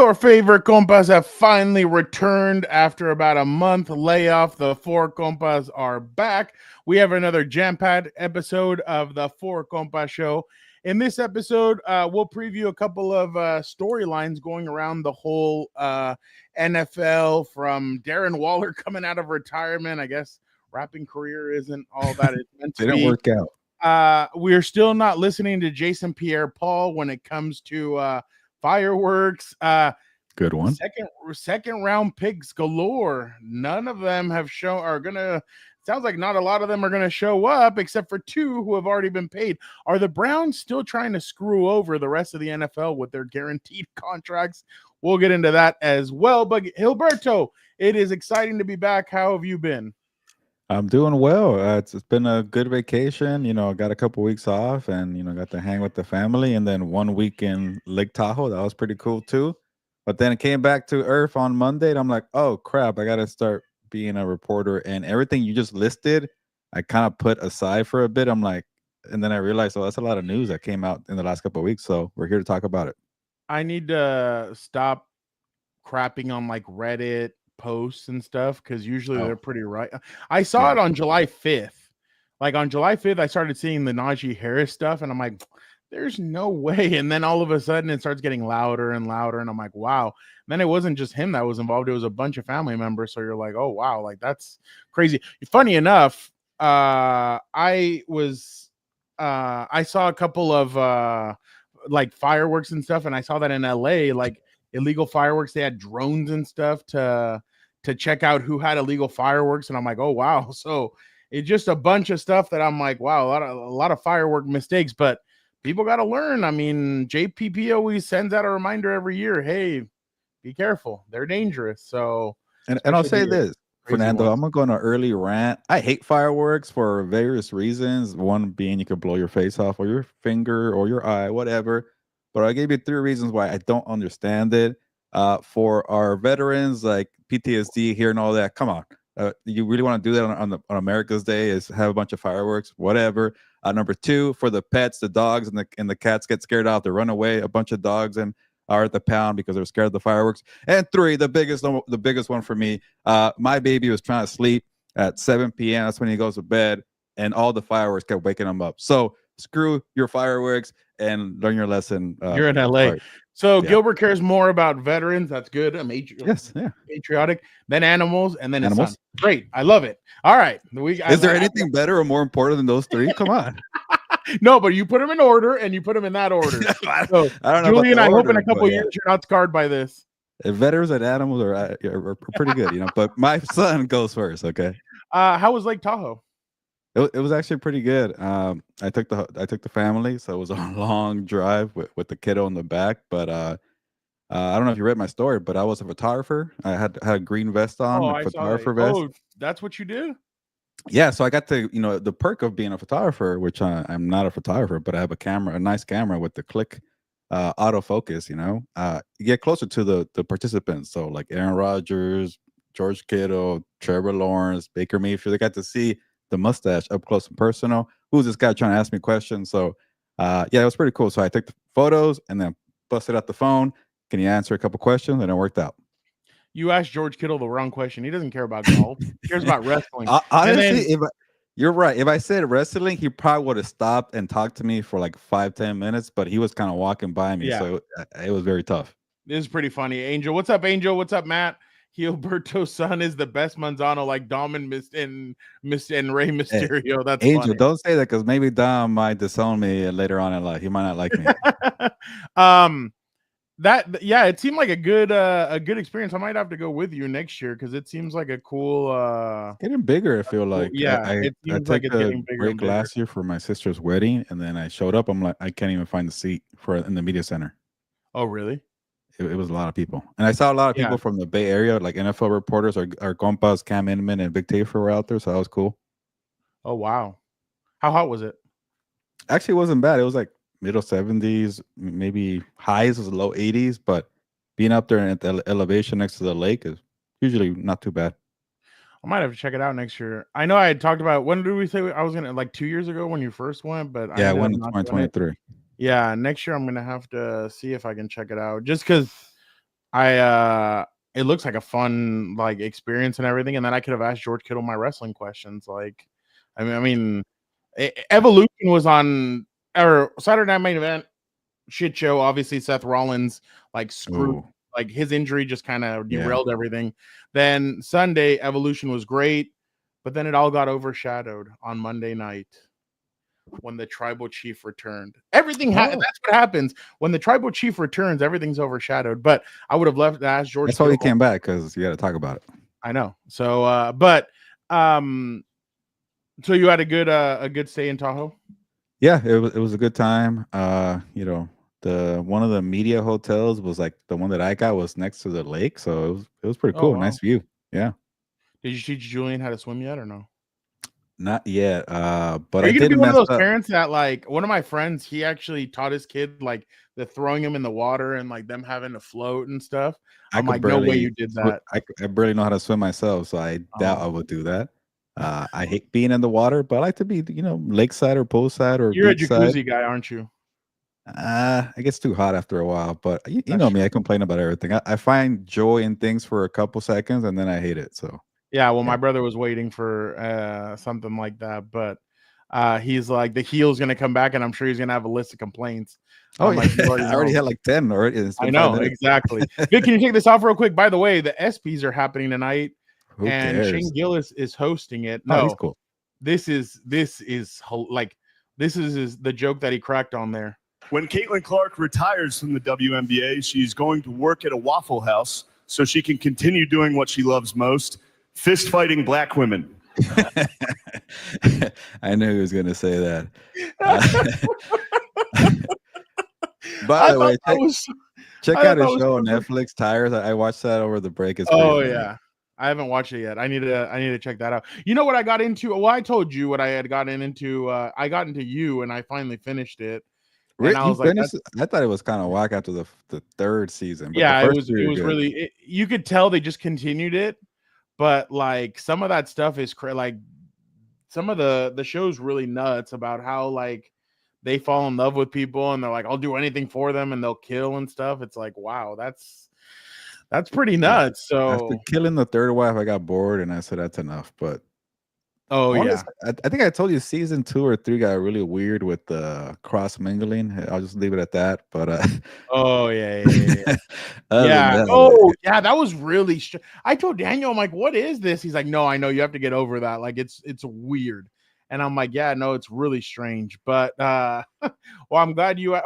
Your favorite compas have finally returned after about a month layoff. The four compas are back. We have another jam-packed episode of the Four Compas Show. In this episode, we'll preview a couple of storylines going around the whole NFL, from Darren Waller coming out of retirement. I guess rapping career isn't all that it's meant to be. Didn't work out. We're still not listening to Jason Pierre-Paul when it comes to fireworks. Good one. Second round picks galore. None of them have sounds like not a lot of them are gonna show up, except for two who have already been paid. Are the Browns still trying to screw over the rest of the NFL with their guaranteed contracts? We'll get into that as well. But Gilberto, it is exciting to be back. How have you been? I'm doing well. It's been a good vacation. I got a couple weeks off and, got to hang with the family. And then 1 week in Lake Tahoe. That was pretty cool, too. But then it came back to Earth on Monday. And I'm like, oh, crap, I got to start being a reporter. And everything you just listed, I kind of put aside for a bit. I'm like, and then I realized, oh, that's a lot of news that came out in the last couple of weeks. So we're here to talk about it. I need to stop crapping on like Reddit posts and stuff, because usually they're pretty right. I saw it on July 5th. Like on July 5th, I started seeing the Najee Harris stuff, and I'm like, there's no way. And then all of a sudden it starts getting louder and louder, and I'm like, wow. And then it wasn't just him that was involved, it was a bunch of family members. So you're like, oh wow, like that's crazy. Funny enough, I saw a couple of like fireworks and stuff, and I saw that in LA, like illegal fireworks. They had drones and stuff to check out who had illegal fireworks, and I'm like, oh wow. So it's just a bunch of stuff that I'm like, wow, a lot of firework mistakes, but people got to learn. I mean, JPP always sends out a reminder every year, hey, be careful, they're dangerous. So and I'll say this, Fernando, I'm gonna go on an early rant. I hate fireworks for various reasons. One being you could blow your face off or your finger or your eye, whatever. But I gave you 3 reasons why I don't understand it. For our veterans, like PTSD here and all that, come on. You really want to do that on America's Day, is have a bunch of fireworks, whatever. Number 2, for the pets, the dogs and the cats get scared off, they run away. A bunch of dogs are at the pound because they're scared of the fireworks. And 3, the biggest one for me, my baby was trying to sleep at 7 p.m. That's when he goes to bed, and all the fireworks kept waking him up. So screw your fireworks and learn your lesson. You're in LA. So Gilbert cares more about veterans. That's good. Patriotic, then animals, and then animals. Great. I love it. All right. Is there anything better or more important than those 3? Come on. No, but you put them in order, and you put them in that order. So, I don't know. Julie and I hope in a couple years you're not scarred by this. Veterans and animals are pretty good, but my son goes first. Okay. How was Lake Tahoe? It was actually pretty good. I took the family, so it was a long drive with the kiddo in the back. But I don't know if you read my story, but I was a photographer. I had a green vest on, a photographer vest. Oh, that's what you do? Yeah, so I got to, the perk of being a photographer, which I'm not a photographer, but I have a nice camera with the click autofocus. You get closer to the participants. So like Aaron Rodgers, George Kittle, Trevor Lawrence, Baker Mayfield, they got to see the mustache up close and personal. Who's this guy trying to ask me questions? So it was pretty cool. So I took the photos and then busted out the phone. Can you answer a couple questions? And it worked out. You asked George Kittle the wrong question. He doesn't care about golf. He cares about wrestling. Honestly, you're right. If I said wrestling, he probably would have stopped and talked to me for like 5-10 minutes, but he was kind of walking by me. Yeah. So it was very tough. This is pretty funny. Angel, what's up, Angel? What's up, Matt? Gilberto's son is the best Manzano, like Dom and Rey Mysterio. Hey, that's Angel. Funny. Don't say that, because maybe Dom might disown me later on in life. He might not like me. It seemed like a good experience. I might have to go with you next year, because it seems like a cool. Getting bigger. I feel like it seems like it's getting bigger. Break last year for my sister's wedding, and then I showed up. I'm like, I can't even find the seat in the media center. Oh, really? It was a lot of people, and I saw a lot of people from the Bay Area, like NFL reporters. Our Compas, Cam Inman, and Big Tafer were out there, so that was cool. Oh wow, how hot was it? Actually, it wasn't bad. It was like middle 70s, maybe highs was low 80s, but being up there at the elevation next to the lake is usually not too bad. I might have to check it out next year. I know I had talked about, when did we say I was gonna, like 2 years ago when you first went, but I went in 2023. Yeah, next year I'm gonna have to see if I can check it out, just because It looks like a fun like experience and everything, and then I could have asked George Kittle my wrestling questions. Like, Evolution was on or Saturday Night Main Event shit show. Obviously, Seth Rollins like screwed. Ooh. Like his injury just kind of derailed everything. Then Sunday, Evolution was great, but then it all got overshadowed on Monday night when the tribal chief returned. Everything that's what happens when the tribal chief returns. Everything's overshadowed. But I would have left to ask George. That's why he came back, because you got to talk about it. I know. So, so you had a good stay in Tahoe. Yeah, it was a good time. You know, the one of the media hotels was like the one that I got was next to the lake, so it was pretty cool. Wow. Nice view. Yeah. Did you teach Julian how to swim yet or no? Not yet. But are you gonna be one of those parents that like one of my friends? He actually taught his kid like the throwing him in the water and like them having to float and stuff. I'm like, no way you did that. I barely know how to swim myself, so I doubt I would do that. I hate being in the water, but I like to be, you know, lakeside or poolside or you're a jacuzzi guy, aren't you? It gets too hot after a while, but you know me, I complain about everything. I find joy in things for a couple seconds and then I hate it. So yeah, well, my brother was waiting for something like that, but he's like the heel's gonna come back, and I'm sure he's gonna have a list of complaints. Oh, yeah. I already had like 10 already. I know exactly. Vic, can you take this off real quick? By the way, the ESPYs are happening tonight. And Shane Gillis is hosting it. No, he's cool. This is the joke that he cracked on there. When Caitlin Clark retires from the WNBA, she's going to work at a Waffle House so she can continue doing what she loves most: fist fighting black women. I knew he was going to say that. By the way, check out his show on Netflix, Tires. I watched that over the break. It's yeah. I haven't watched it yet. I need to check that out. You know what I got into? Well, I told you what I had gotten into. I got into You, and I finally finished it. And I was like, I thought it was kind of whack after the third season. But yeah, it was really. You could tell they just continued it, but like some of that stuff is like some of the show's really nuts about how like they fall in love with people and they're like, I'll do anything for them, and they'll kill and stuff. It's like, wow, that's pretty nuts. So after killing the third wife, I got bored and I said that's enough. But yeah, I think I told you season 2 or 3 got really weird with the cross mingling. I'll just leave it at that. But yeah. That was really I told Daniel, I'm like, what is this? He's like, no, I know, you have to get over that. Like it's weird. And I'm like, yeah, no, it's really strange. But well, I'm glad you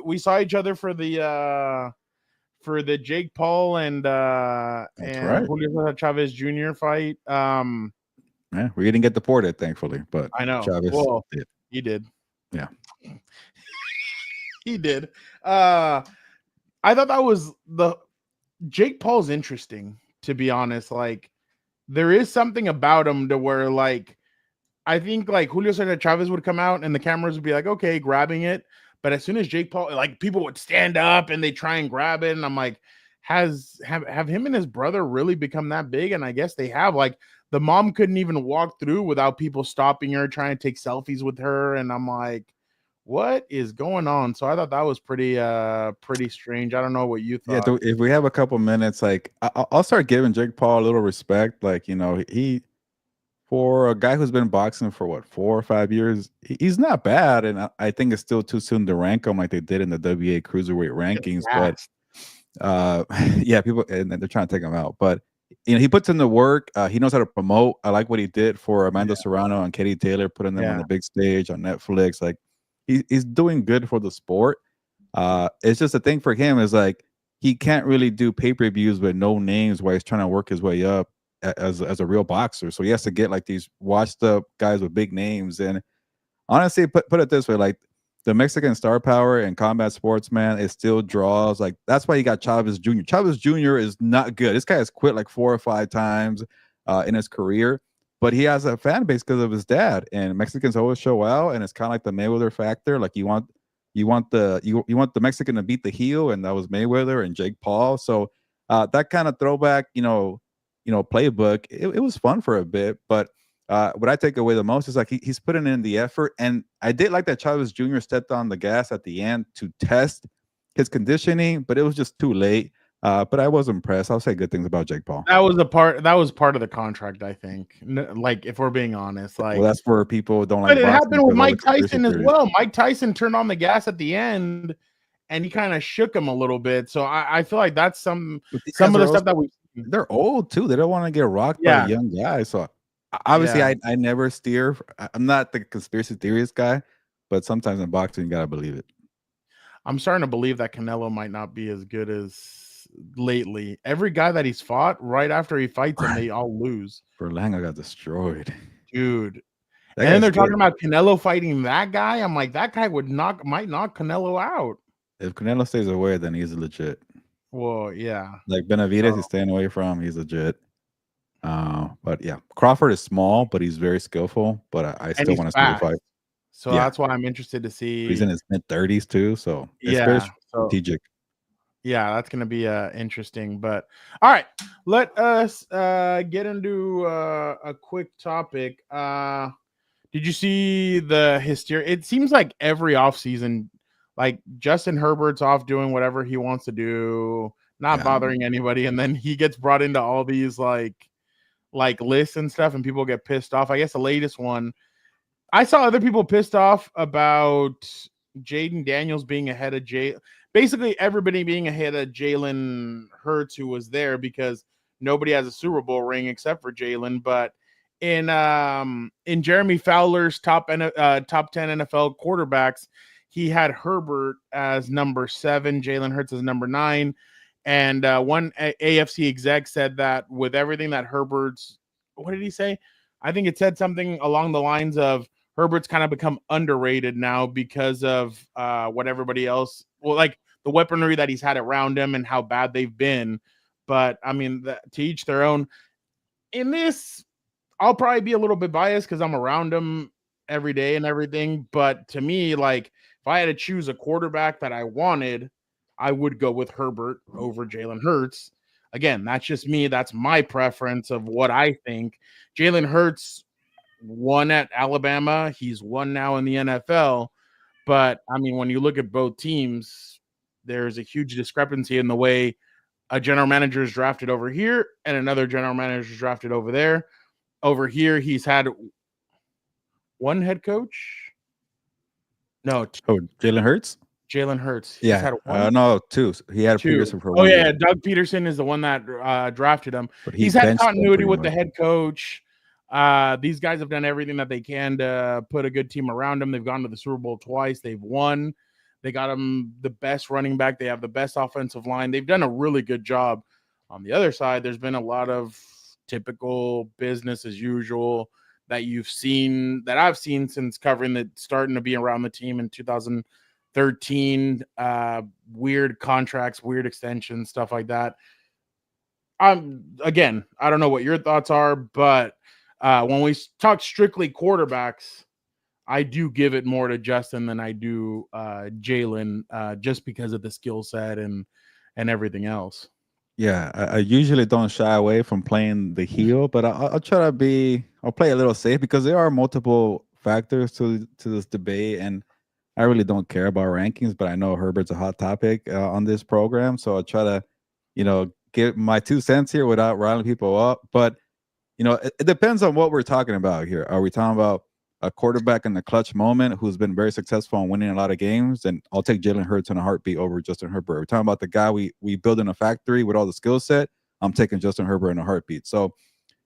we saw each other for the Jake Paul and Julio Chavez Jr. fight. Yeah, we didn't get deported, thankfully, but I know. Chavez did. He did. Yeah. He did. I thought that was Jake Paul's interesting, to be honest. Like there is something about him to where like I think like Julio Chavez would come out and the cameras would be like, okay, grabbing it. But as soon as Jake Paul, like people would stand up and they try and grab it. And I'm like, have him and his brother really become that big? And I guess they have. Like the mom couldn't even walk through without people stopping her, trying to take selfies with her. And I'm like, what is going on? So I thought that was pretty strange. I don't know what you thought. Yeah, if we have a couple minutes, like I'll start giving Jake Paul a little respect. Like, you know, for a guy who's been boxing for what 4 or 5 years, he's not bad. And I think it's still too soon to rank him like they did in the WA cruiserweight rankings. But yeah, people, and they're trying to take him out. But you know, he puts in the work. He knows how to promote. I like what he did for Amanda Serrano and Katie Taylor, putting them on the big stage on Netflix. Like he's doing good for the sport. It's just the thing for him is like he can't really do pay-per-views with no names while he's trying to work his way up as a real boxer. So he has to get like these washed up guys with big names. And honestly, put it this way, like the Mexican star power in combat sports, man, it still draws. Like that's why you got Chavez Jr. Chavez Jr. is not good. This guy has quit like 4 or 5 times in his career, but he has a fan base because of his dad. And Mexicans always show out, and it's kind of like the Mayweather factor. Like you want the Mexican to beat the heel, and that was Mayweather and Jake Paul. So that kind of throwback, playbook, it was fun for a bit. But what I take away the most is like he's putting in the effort. And I did like that Chavez Jr. stepped on the gas at the end to test his conditioning, but it was just too late. But I was impressed. I'll say good things about Jake Paul. That was part of the contract, I think. Like, if we're being honest, like, well, that's where people don't like. But it happened with Mike conspiracy Tyson as theories. well. Mike Tyson turned on the gas at the end, and he kind of shook him a little bit. So I feel like that's some of the stuff that they're old too. They don't want to get rocked by a young guy. So obviously, I never steer. I'm not the conspiracy theorist guy, but sometimes in boxing, you gotta believe it. I'm starting to believe that Canelo might not be as good as lately. Every guy that he's fought, right after he fights him, they all lose. Berlanga got destroyed, dude. And then they're talking about Canelo fighting that guy. I'm like, that guy might knock Canelo out. If Canelo stays away, then he's legit. Well, yeah. Like Benavidez, he's staying away from. He's legit. But yeah, Crawford is small, but he's very skillful. But I still want to see the fight. So that's why I'm interested to see. He's in his mid-30s too, so it's very strategic. Yeah, that's going to be interesting. But all right, let us get into a quick topic. Did you see the hysteria? It seems like every offseason, like Justin Herbert's off doing whatever he wants to do, not bothering anybody, and then he gets brought into all these like lists and stuff, and people get pissed off. I guess the latest one, I saw other people pissed off about Jaden Daniels being ahead of basically everybody being ahead of Jalen Hurts, who was there because nobody has a Super Bowl ring except for Jalen. But in Jeremy Fowler's top 10 NFL quarterbacks, he had Herbert as number 7, Jalen Hurts as number 9. And one AFC exec said that with everything that Herbert's, what did he say? I think it said something along the lines of Herbert's kind of become underrated now because of what everybody else, well, like the weaponry that he's had around him and how bad they've been. But I mean, to each their own. In this, I'll probably be a little bit biased because I'm around him every day and everything. But to me, like, if I had to choose a quarterback that I wanted, I would go with Herbert over Jalen Hurts. Again, that's just me. That's my preference of what I think. Jalen Hurts won at Alabama. He's won now in the NFL. But, I mean, when you look at both teams, there's a huge discrepancy in the way a general manager is drafted over here and another general manager is drafted over there. Over here, he's had one head coach. No. Jalen Hurts? Jalen Hurts. He's had no, 2. He had Peterson for 1 Oh, year. yeah. Doug Peterson is the one that drafted him. But he's had continuity with the head coach. These guys have done everything that they can to put a good team around them. They've gone to the Super Bowl twice. They've won. They got them the best running back. They have the best offensive line. They've done a really good job. On the other side, there's been a lot of typical business as usual that I've seen since covering starting to be around the team in 2013. Weird contracts, weird extensions, stuff like that. Again, I don't know what your thoughts are, but when we talk strictly quarterbacks, I do give it more to Justin than I do Jalen, just because of the skill set and everything else. Yeah, I usually don't shy away from playing the heel, but I'll try to I'll play a little safe because there are multiple factors to this debate, and I really don't care about rankings, but I know Herbert's a hot topic on this program, so I'll try to, give my 2 cents here without riling people up. But, it depends on what we're talking about here. Are we talking about a quarterback in the clutch moment who's been very successful in winning a lot of games? And I'll take Jalen Hurts in a heartbeat over Justin Herbert. We're talking about the guy we build in a factory with all the skill set. I'm taking Justin Herbert in a heartbeat. So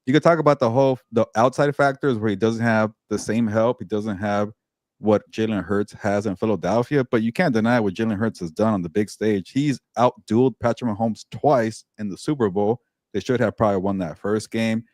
you could talk about the outside factors where he doesn't have the same help. He doesn't have what Jalen Hurts has in Philadelphia, but you can't deny what Jalen Hurts has done on the big stage. He's outdueled Patrick Mahomes twice in the Super Bowl. They should have probably won that first game.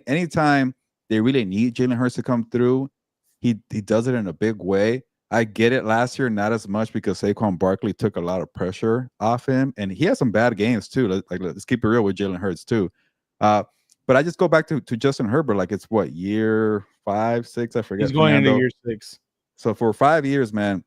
Anytime they really need Jalen Hurts to come through, he does it in a big way. I get it. Last year, not as much because Saquon Barkley took a lot of pressure off him, and he had some bad games too. Let's keep it real with Jalen Hurts too. But I just go back to Justin Herbert. Like, it's what, year 5, 6? I forget. He's going into year 6. So for 5 years, man,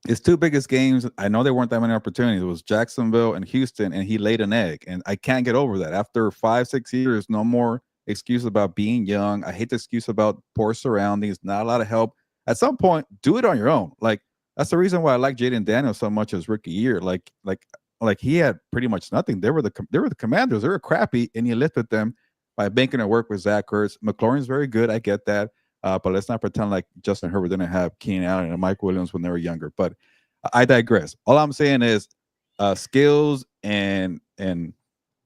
his 2 biggest games, I know there weren't that many opportunities. It was Jacksonville and Houston, and he laid an egg. And I can't get over that. After 5, 6 years, no more excuse about being young. I hate the excuse about poor surroundings, not a lot of help. At some point, do it on your own. Like, that's the reason why I like Jaden Daniels so much his rookie year. Like like he had pretty much nothing. They were the Commanders. They were crappy, and he lifted them by making it work with Zach Ertz. McLaurin's very good. I get that. But let's not pretend like Justin Herbert didn't have Keenan Allen and Mike Williams when they were younger. But I digress. All I'm saying is skills and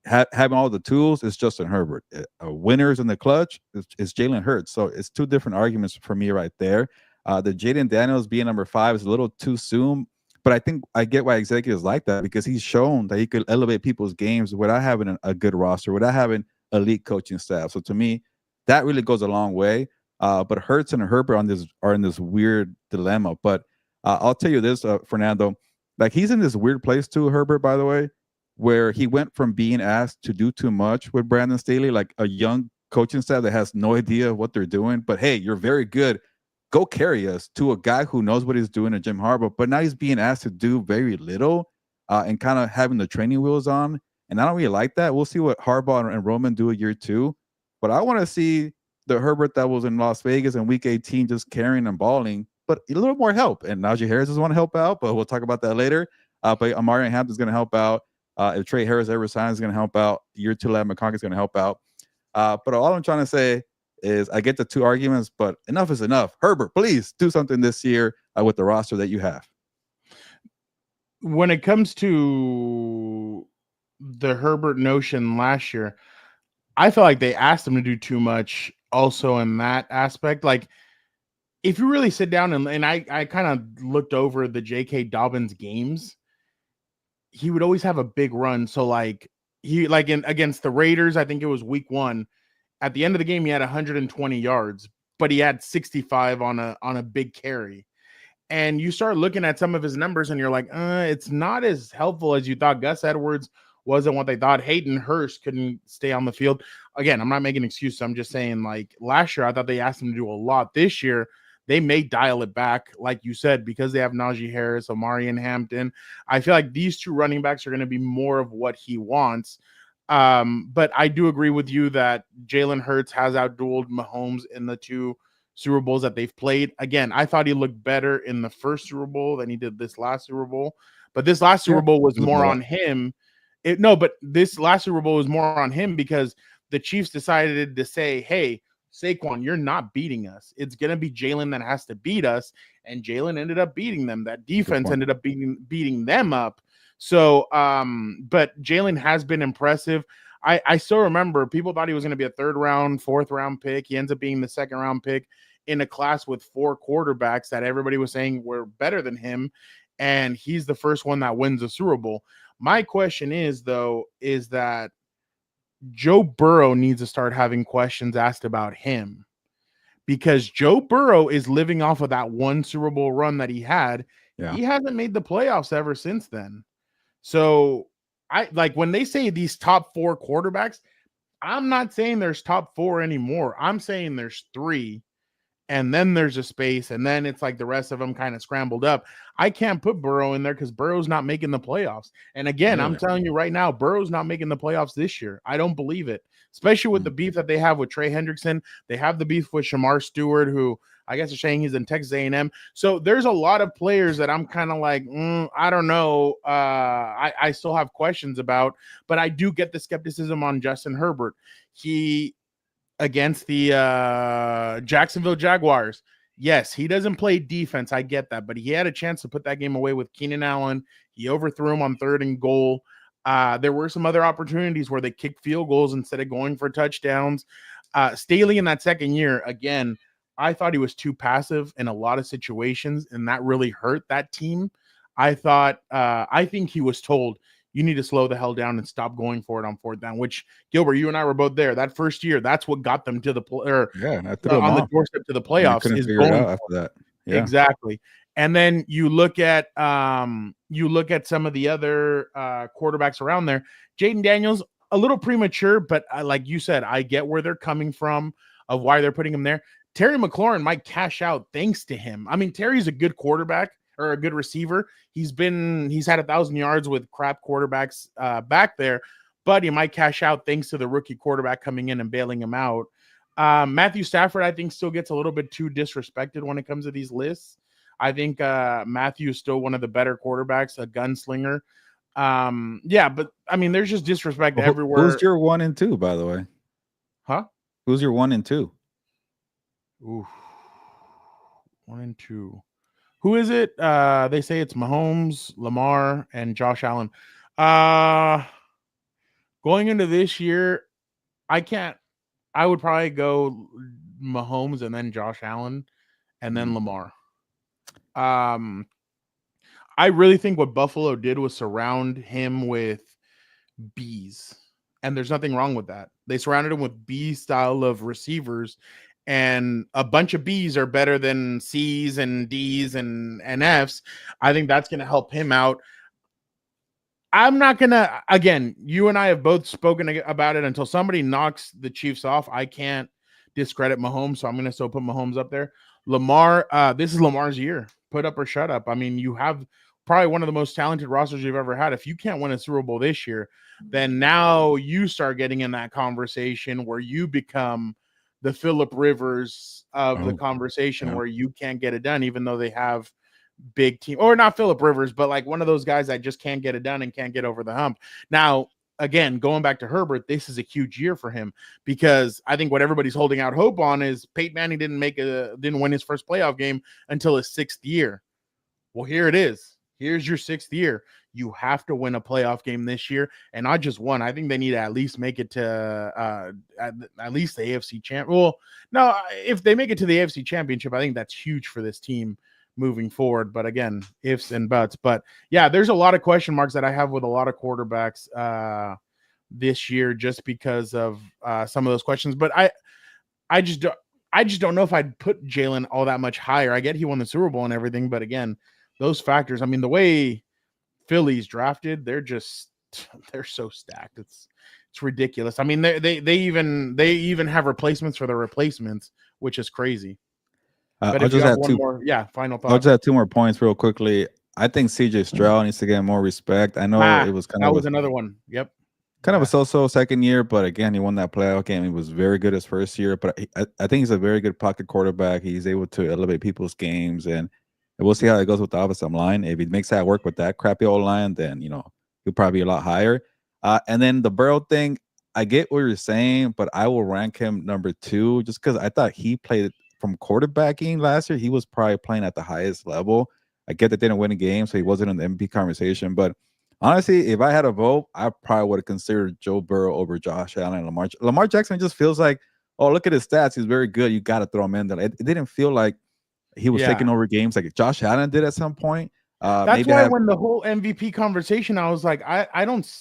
having all the tools is Justin Herbert. Winners in the clutch is Jalen Hurts. So it's two different arguments for me right there. The Jaden Daniels being number 5 is a little too soon, but I think I get why executives like that, because he's shown that he could elevate people's games without having a good roster, without having elite coaching staff. So to me, that really goes a long way. But Hurts and Herbert are in this weird dilemma. But I'll tell you this, Fernando, like he's in this weird place too, Herbert, by the way, where he went from being asked to do too much with Brandon Staley, like a young coaching staff that has no idea what they're doing. But hey, you're very good. Go carry us, to a guy who knows what he's doing at Jim Harbaugh. But now he's being asked to do very little and kind of having the training wheels on. And I don't really like that. We'll see what Harbaugh and Roman do a year 2. But I want to see the Herbert that was in Las Vegas in week 18 just carrying and balling, but a little more help. And Najee Harris doesn't want to help out, but we'll talk about that later. But Amari Hampton's going to help out. If Tre Harris ever signs, is going to help out. Year 2 lab McConkey is going to help out. But all I'm trying to say is I get the two arguments, but enough is enough. Herbert, please do something this year with the roster that you have. When it comes to the Herbert notion last year, I feel like they asked him to do too much also in that aspect. Like, if you really sit down and I kind of looked over the J.K. Dobbins games, he would always have a big run. So like against the Raiders, I think it was week 1. At the end of the game, he had 120 yards, but he had 65 on a big carry. And you start looking at some of his numbers and you're like, it's not as helpful as you thought. Gus Edwards wasn't what they thought. Hayden Hurst couldn't stay on the field. Again, I'm not making excuses. I'm just saying, like, last year, I thought they asked him to do a lot. This year, they may dial it back, like you said, because they have Najee Harris, Amari, and Hampton. I feel like these 2 running backs are going to be more of what he wants. But I do agree with you that Jalen Hurts has outdueled Mahomes in the 2 Super Bowls that they've played. Again, I thought he looked better in the first Super Bowl than he did this last Super Bowl. But this last Super Bowl was more on him. But this last Super Bowl was more on him because the Chiefs decided to say, hey, Saquon, you're not beating us. It's going to be Jalen that has to beat us. And Jalen ended up beating them. That defense ended up beating them up. So, but Jalen has been impressive. I still remember people thought he was going to be a 3rd round, 4th round pick. He ends up being the 2nd round pick in a class with 4 quarterbacks that everybody was saying were better than him. And he's the first one that wins the Super Bowl. My question is, though, is that Joe Burrow needs to start having questions asked about him, because Joe Burrow is living off of that 1 Super Bowl run that he had. Yeah. He hasn't made the playoffs ever since then. So I like when they say these top 4 quarterbacks, I'm not saying there's top 4 anymore. I'm saying there's 3. And then there's a space, and then it's like the rest of them kind of scrambled up. I can't put Burrow in there because Burrow's not making the playoffs. And again, I'm telling you right now, Burrow's not making the playoffs this year. I don't believe it, especially with the beef that they have with Trey Hendrickson. They have the beef with Shamar Stewart, who I guess are saying he's in Texas A&M. So there's a lot of players that I'm kind of like, I don't know. I still have questions about, but I do get the skepticism on Justin Herbert. He against the Jacksonville Jaguars. Yes, he doesn't play defense. I get that, but he had a chance to put that game away with Keenan Allen. He overthrew him on 3rd and goal. There were some other opportunities where they kicked field goals instead of going for touchdowns. Staley in that 2nd year, again, I thought he was too passive in a lot of situations, and that really hurt that team. I think he was told, you need to slow the hell down and stop going for it on 4th down, which, Gilbert, you and I were both there. That first year, that's what got them to the on the doorstep to the playoffs. Is going after that. Yeah. Exactly. And then you look at some of the other quarterbacks around there. Jaden Daniels, a little premature, but like you said, I get where they're coming from of why they're putting him there. Terry McLaurin might cash out thanks to him. I mean, Terry's a good quarterback or a good receiver. He's had 1,000 yards with crap quarterbacks back there, but he might cash out thanks to the rookie quarterback coming in and bailing him out. Matthew Stafford, I think, still gets a little bit too disrespected when it comes to these lists. I think Matthew is still one of the better quarterbacks, a gunslinger. Yeah, but I mean, there's just disrespect everywhere. Who's your 1 and 2, by the way? Huh? Who's your 1 and 2? Ooh, 1 and 2. Who is it? They say it's Mahomes, Lamar, and Josh Allen. Going into this year, I would probably go Mahomes and then Josh Allen and then Lamar. I really think what Buffalo did was surround him with Bs, and there's nothing wrong with that. They surrounded him with B style of receivers, and a bunch of Bs are better than Cs and Ds and Fs. I think that's going to help him out. I'm not going to, again, you and I have both spoken about it until somebody knocks the Chiefs off. I can't discredit Mahomes, so I'm going to still put Mahomes up there. Lamar, this is Lamar's year. Put up or shut up. I mean, you have probably one of the most talented rosters you've ever had. If you can't win a Super Bowl this year, then now you start getting in that conversation where you become the Phillip Rivers of the conversation, where you can't get it done, even though they have big team, or not Phillip Rivers, but like one of those guys that just can't get it done and can't get over the hump. Now, again, going back to Herbert, this is a huge year for him, because I think what everybody's holding out hope on is Peyton Manning didn't win his first playoff game until his 6th year. Well, here it is. Here's your 6th year. You have to win a playoff game this year, and not just one. I think they need to at least make it to at least the AFC champ. Well, no, if they make it to the AFC championship, I think that's huge for this team moving forward. But again, ifs and buts. But yeah, there's a lot of question marks that I have with a lot of quarterbacks this year, just because of some of those questions. But I just don't know if I'd put Jalen all that much higher. I get he won the Super Bowl and everything, but again, those factors. I mean, the way Philly's drafted, they're so stacked. It's ridiculous. I mean, they even have replacements for the replacements, which is crazy. But I'll just add final thought. I'll just add 2 more points real quickly. I think CJ Stroud needs to get more respect. I know it was that was another one. Yep. Kind of a so-so second year, but again, he won that playoff game. He was very good his first year, but I think he's a very good pocket quarterback. He's able to elevate people's games, and we'll see how it goes with the offensive line. If he makes that work with that crappy old line, then he'll probably be a lot higher. And then the Burrow thing, I get what you're saying, but I will rank him number 2 just because I thought he played from quarterbacking last year. He was probably playing at the highest level. I get that they didn't win a game, so he wasn't in the MVP conversation. But honestly, if I had a vote, I probably would have considered Joe Burrow over Josh Allen and Lamar. Lamar Jackson just feels like, oh, look at his stats. He's very good. You got to throw him in there. It didn't feel like he was taking over games like Josh Allen did at some point. That's why when the whole MVP conversation, I was like, I don't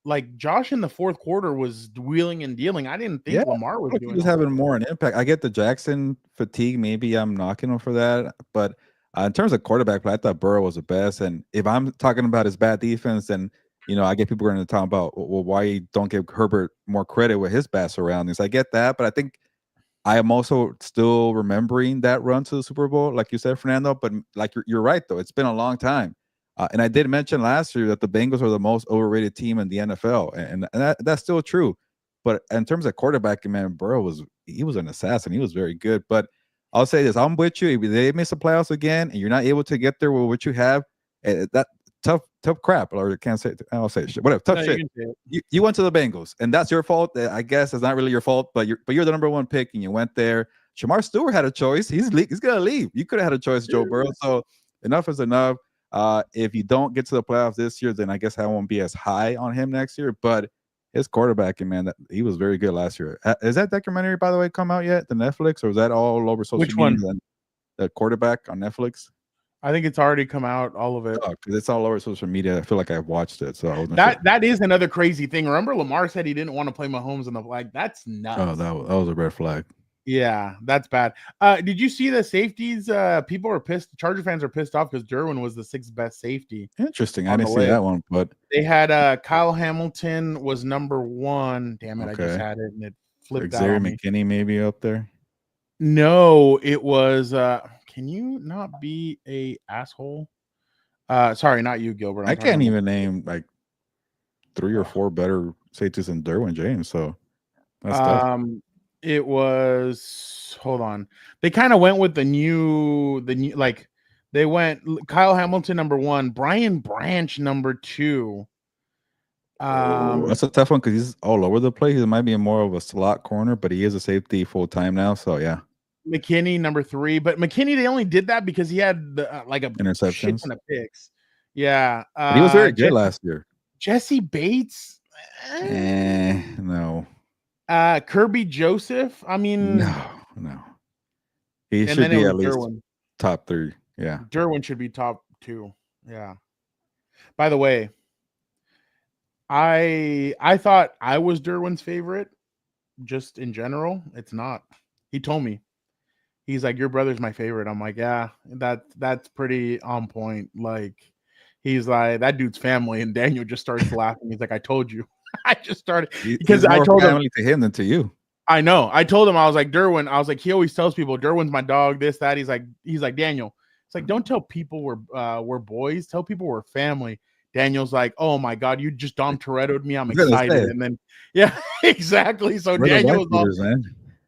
like Josh in the 4th quarter was wheeling and dealing. I didn't think Lamar was doing. He was having more an impact. I get the Jackson fatigue. Maybe I'm knocking him for that, but in terms of quarterback play, I thought Burrow was the best. And if I'm talking about his bad defense, then I get people going to talk about, well, why you don't give Herbert more credit with his bad surroundings. I get that, but I think I am also still remembering that run to the Super Bowl, like you said, Fernando. But like you're right, though. It's been a long time. And I did mention last year that the Bengals are the most overrated team in the NFL, and that's still true. But in terms of quarterbacking, man, Burrow was an assassin. He was very good. But I'll say this: I'm with you. If they miss the playoffs again, and you're not able to get there with what you have, that tough crap. Or can't say I'll say shit. Whatever, tough shit. You went to the Bengals, and that's your fault. I guess it's not really your fault, but you're the number 1 pick, and you went there. Shamar Stewart had a choice. He's gonna leave. You could have had a choice, Joe Burrow. So enough is enough. If you don't get to the playoffs this year, then I guess I won't be as high on him next year. But his quarterbacking, man, he was very good last year. Is that documentary, by the way, come out yet? The Netflix, or is that all over social media? One? The quarterback on Netflix. I think it's already come out, all of it. Oh, because it's all over social media. I feel like I've watched it. So that is another crazy thing. Remember, Lamar said he didn't want to play Mahomes in the flag. That's nuts. Oh, that was a red flag. Yeah, that's bad. Did you see the safeties? People are pissed. Charger fans are pissed off because Derwin was the 6th best safety. Interesting. I didn't see that one, but they had Kyle Hamilton was number 1. Damn it, okay. I just had it and it flipped out. Xavier McKinney maybe up there. No, it was. Can you not be a asshole? Sorry, not you, Gilbert. I can't even name like 3 or 4 better safeties than Derwin James. So that's tough. It was, hold on. They kind of went with the new like They went Kyle Hamilton number 1, Brian Branch number 2. That's a tough one because he's all over the place. He might be more of a slot corner, but he is a safety full time now. So yeah. McKinney number 3, but McKinney, they only did that because he had like a interceptions shit ton of picks. Yeah, but he was very good last year. Jesse Bates, no. Kirby Joseph. I mean, no. He should be at least top 3. Yeah, Derwin should be top 2. Yeah. By the way, I thought I was Derwin's favorite, just in general. It's not. He told me. He's like, your brother's my favorite. I'm like, yeah, that's pretty on point. Like, he's like, that dude's family. And Daniel just starts laughing. He's like, I told you. I just started because I told him to him than to you. I know. I told him, I was like, Derwin. I was like, he always tells people Derwin's my dog. This, that. He's like, Daniel. It's like, don't tell people we're boys. Tell people we're family. Daniel's like, oh my God, you just Dom Toretto'd me. I'm excited. And then, yeah, exactly. So Daniel was all.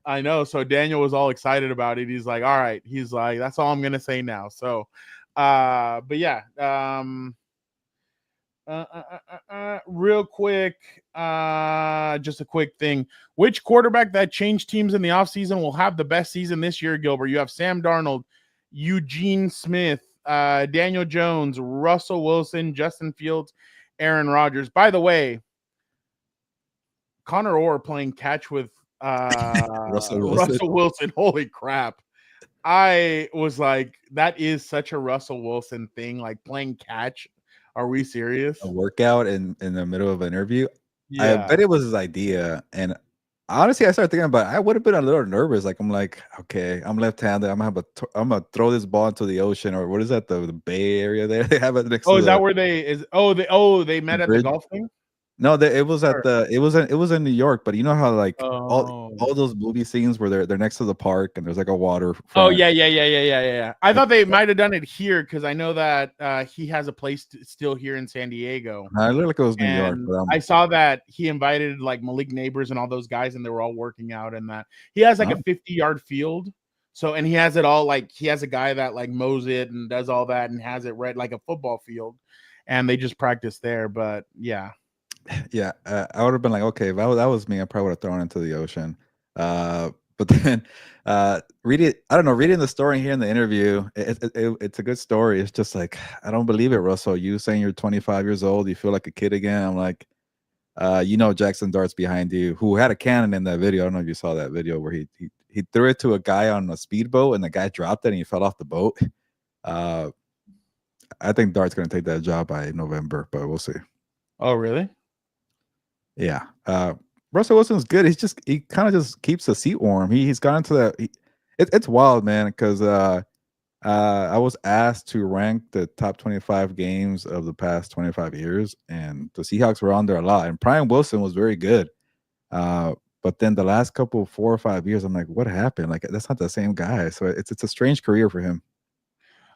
I know. So Daniel was all excited about it. He's like, all right. He's like, that's all I'm going to say now. So, but yeah, real quick, just a quick thing. Which quarterback that changed teams in the offseason will have the best season this year, Gilbert? You have Sam Darnold, Eugene Smith, Daniel Jones, Russell Wilson, Justin Fields, Aaron Rodgers. By the way, Connor Orr playing catch with Russell Wilson. Holy crap. I was like, that is such a Russell Wilson thing, like playing catch. Are we serious? A workout in the middle of an interview? Yeah. I bet it was his idea. And honestly, I started thinking about it. I would have been a little nervous. Like, I'm like, okay, I'm left-handed. I'm gonna throw this ball into the ocean, or what is that? The Bay Area there. They have it next. Oh, is that where they is? Oh, they met at the golf thing. No, it was at it was in New York, but you know how like all those movie scenes where they're next to the park and there's like a water. Oh yeah. I thought they might have done it here because I know that he has a place still here in San Diego. I looked like it was New York. But I saw that he invited like Malik Neighbors and all those guys, and they were all working out. And that he has like a 50-yard field. So, and he has it all like he has a guy that like mows it and does all that and has it right like a football field, and they just practice there. But yeah. Yeah, I would have been like, okay, if that was me, I probably would have thrown it into the ocean. But then reading the story here in the interview, it's a good story. It's just like, I don't believe it, Russell. You saying you're 25 years old, you feel like a kid again. I'm like, Jackson Dart's behind you, who had a cannon in that video. I don't know if you saw that video where he threw it to a guy on a speedboat and the guy dropped it and he fell off the boat. I think Dart's going to take that job by November, but we'll see. Oh, really? Yeah. Russell Wilson's good. He kind of just keeps the seat warm. He's gone into that. It's wild, man, because I was asked to rank the top 25 games of the past 25 years, and the Seahawks were on there a lot. And Brian Wilson was very good. But then the last 4 or 5 years, I'm like, what happened? Like, that's not the same guy. So it's a strange career for him.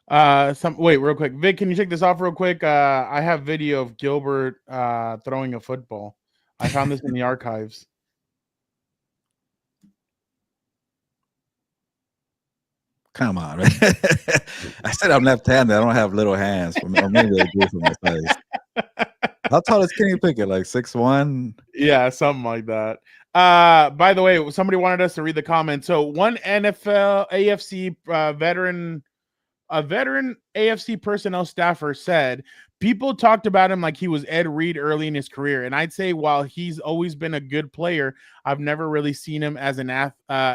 Wait, real quick. Vic, can you take this off real quick? I have video of Gilbert throwing a football. I found this in the archives. Come on, man. I said I'm left-handed. I don't have little hands. Or maybe I do for my size. How tall is Kenny Pickett? Like 6'1"? Yeah, something like that. By the way, somebody wanted us to read the comments. So one NFL AFC veteran AFC personnel staffer said, people talked about him like he was Ed Reed early in his career. And I'd say while he's always been a good player, I've never really seen him as an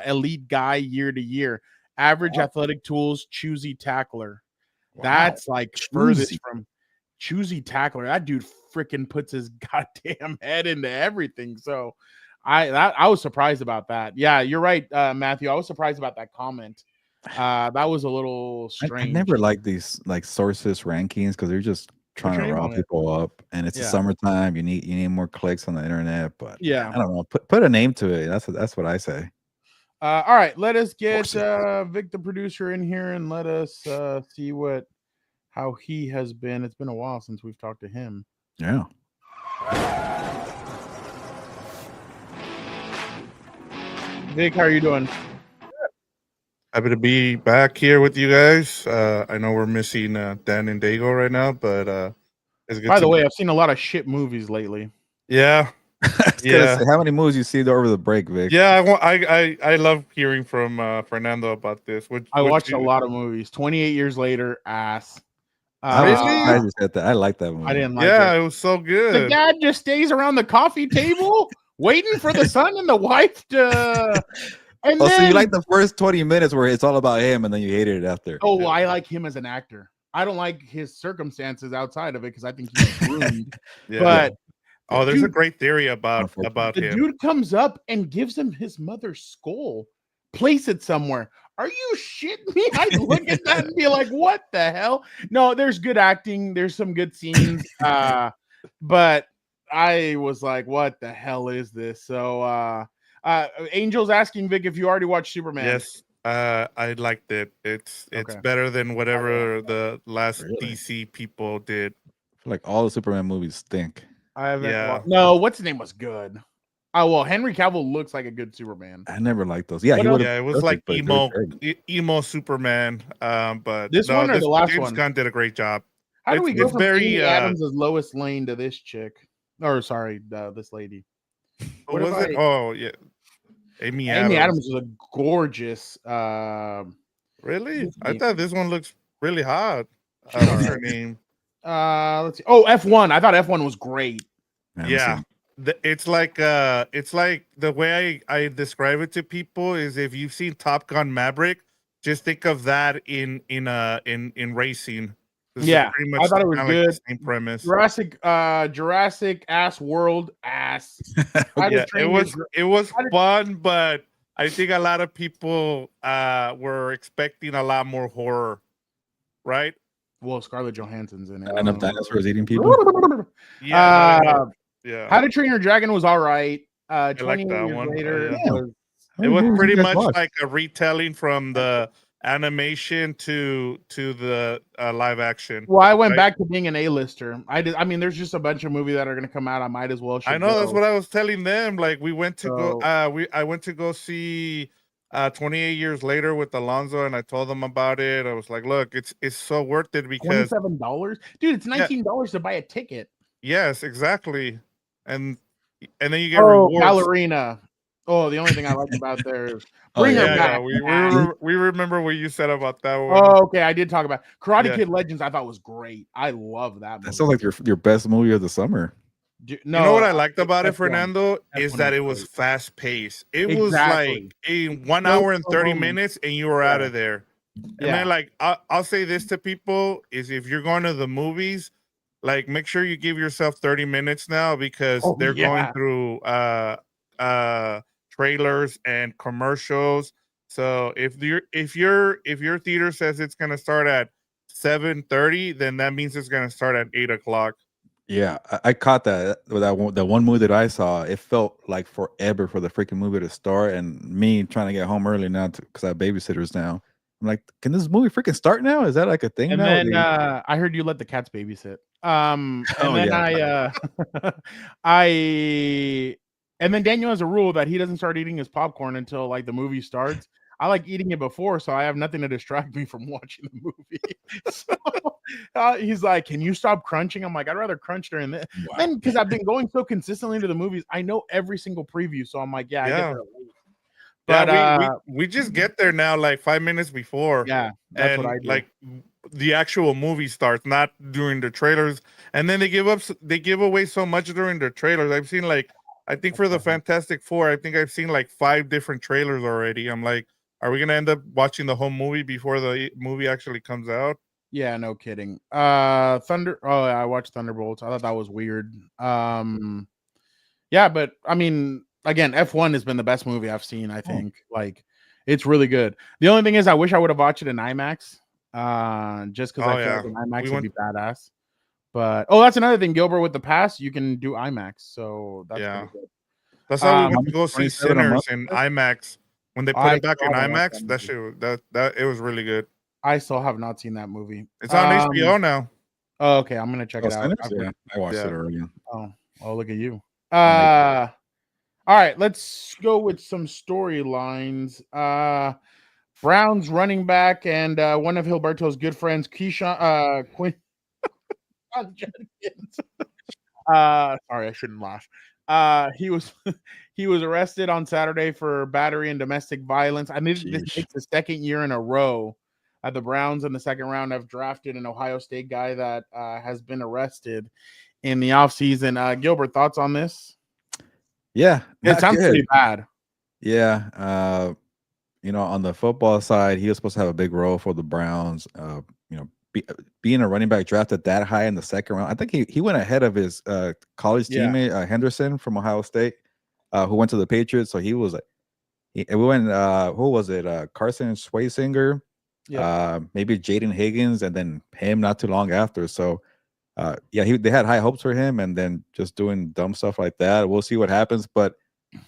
elite guy year to year. Average athletic tools, choosy tackler. Wow. That's like furthest from choosy tackler. That dude freaking puts his goddamn head into everything. So I was surprised about that. Yeah, you're right, Matthew. I was surprised about that comment. That was a little strange. I never like these like sources rankings because they're just trying to rile people up, and it's the summertime. You need more clicks on the internet, but yeah, I don't know. Put a name to it. That's what I say. All right, let us get Vic, the producer, in here, and let us see how he has been. It's been a while since we've talked to him. Yeah. Vic, how are you doing? Happy to be back here with you guys. I know we're missing Dan and Dago right now, but it's good. By the way, I've seen a lot of shit movies lately. Yeah. I was gonna say, how many movies you see over the break, Vic? Yeah, I love hearing from Fernando about this. I watched a lot of movies. 28 Years Later, ass. I was surprised you said that. I like that movie. I didn't like it. Yeah, it was so good. The dad just stays around the coffee table waiting for the son and the wife to. And so then, you like the first 20 minutes where it's all about him, and then you hated it after. Oh, I like him as an actor. I don't like his circumstances outside of it because I think he's ruined. But there's a great theory about the him. The dude comes up and gives him his mother's skull, place it somewhere. Are you shitting me? I look at that and be like, what the hell? No, there's good acting. There's some good scenes. But I was like, what the hell is this? So Angel's asking Vic if you already watched Superman. Yes, I liked it. It's better than whatever the last DC people did. I feel like all the Superman movies stink. I haven't. No, what's his name was good. Oh well, Henry Cavill looks like a good Superman. I never liked those. Yeah, it was like emo Superman. But this one or the last James one? Gunn did a great job. How do we go from Amy Adams as Lois Lane to this chick? Or sorry, this lady. What was it? Oh yeah, Amy Adams was a gorgeous. Really? I thought this one looks really hot. What's her name? Let's see. Oh, F1. I thought F1 was great. Yeah. It's like the way I describe it to people is if you've seen Top Gun Maverick, just think of that in racing. Yeah, pretty much I thought it was good. Like the same premise. Jurassic ass world ass. It was fun, but I think a lot of people were expecting a lot more horror, right? Well, Scarlett Johansson's in it. And enough dinosaurs eating people. Yeah. How to Train Your Dragon was all right. 20 like that years one. later, it was pretty much like a retelling from the animation to the live action. Well, I went back to being an A-lister. I mean, there's just a bunch of movies that are going to come out. I might as well. I know that's what I was telling them. Like we went to go. I went to go see 28 Years Later with Alonzo, and I told them about it. I was like, look, it's so worth it because $27, dude. It's $19 to buy a ticket. Yes, exactly. And then you get rewards. Ballerina. Oh, the only thing I like about there is bring her back. We remember what you said about that one. Oh, okay. I did talk about Karate Kid Legends. I thought was great. I love that movie. That sounds like your best movie of the summer. You know what I liked about it, Fernando, is that it was fast paced. It was like a 1 hour and 30 minutes, and you were out of there. And then, like, I'll say this to people: is if you're going to the movies, like, make sure you give yourself 30 minutes now because they're going through trailers and commercials. So if your theater says it's gonna start at 7:30, then that means it's gonna start at 8 o'clock. Yeah, I caught that one movie that I saw. It felt like forever for the freaking movie to start, and me trying to get home early now because I have babysitters now. I'm like, can this movie freaking start now? Is that like a thing? And now? then I heard you let the cats babysit. And then Daniel has a rule that he doesn't start eating his popcorn until like the movie starts. I like eating it before, so I have nothing to distract me from watching the movie. So he's like, "Can you stop crunching?" I'm like, "I'd rather crunch during this." Wow. Then because I've been going so consistently to the movies, I know every single preview. So I'm like, "Yeah, I get there late." But we just get there now, like 5 minutes before. Yeah, that's what I do. Like the actual movie starts, not during the trailers. And then they give away so much during the trailers. I've seen like, I think for the Fantastic Four, I think I've seen like 5 different trailers already. I'm like, are we gonna end up watching the whole movie before the movie actually comes out? Yeah, no kidding. Thunder. Oh, I watched Thunderbolts. I thought that was weird. Yeah, but I mean, again, F1 has been the best movie I've seen. I think like it's really good. The only thing is, I wish I would have watched it in IMAX. Just because I feel like an IMAX would be badass. But that's another thing, Gilbert. With the pass, you can do IMAX, so that's pretty good. That's how we went to go see Sinners in IMAX. When they put it back in IMAX, that it was really good. I still have not seen that movie. It's on HBO now. Oh, okay. I'm gonna check it out. Yeah, I watched it earlier. Oh, look at you. All right, let's go with some storylines. Browns running back and one of Hilberto's good friends, Quinn Jenkins. Sorry, I shouldn't laugh. He was he was arrested on Saturday for battery and domestic violence. I mean, this makes the second year in a row. The Browns in the second round have drafted an Ohio State guy that has been arrested in the offseason. Gilbert, thoughts on this? Yeah, it sounds pretty bad. Yeah, on the football side, he was supposed to have a big role for the Browns. Being a running back drafted that high in the second round, I think he went ahead of his college teammate Henderson from Ohio State, who went to the Patriots. So he was we went. Who was it? Carson Schwarzenegger, maybe Jaden Higgins, and then him not too long after. So they had high hopes for him, and then just doing dumb stuff like that. We'll see what happens, but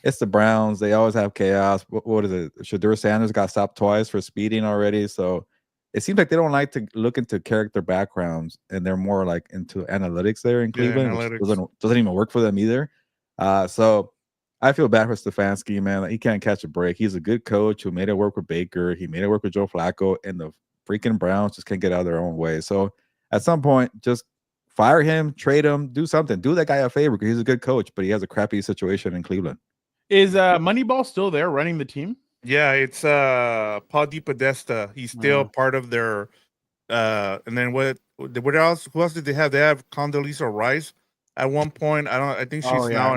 it's the Browns. They always have chaos. What is it? Shadur Sanders got stopped twice for speeding already. So it seems like they don't like to look into character backgrounds, and they're more like into analytics there in Cleveland, which doesn't even work for them either. So I feel bad for Stefanski, man. He can't catch a break. He's a good coach who made it work with Baker. He made it work with Joe Flacco, and the freaking Browns just can't get out of their own way. So at some point, just fire him, trade him, do something. Do that guy a favor because he's a good coach, but he has a crappy situation in Cleveland. Is Moneyball still there running the team? Yeah, it's Paul DePodesta. He's still part of their and then what else? Who else did they have? They have Condoleezza Rice at one point. I think she's now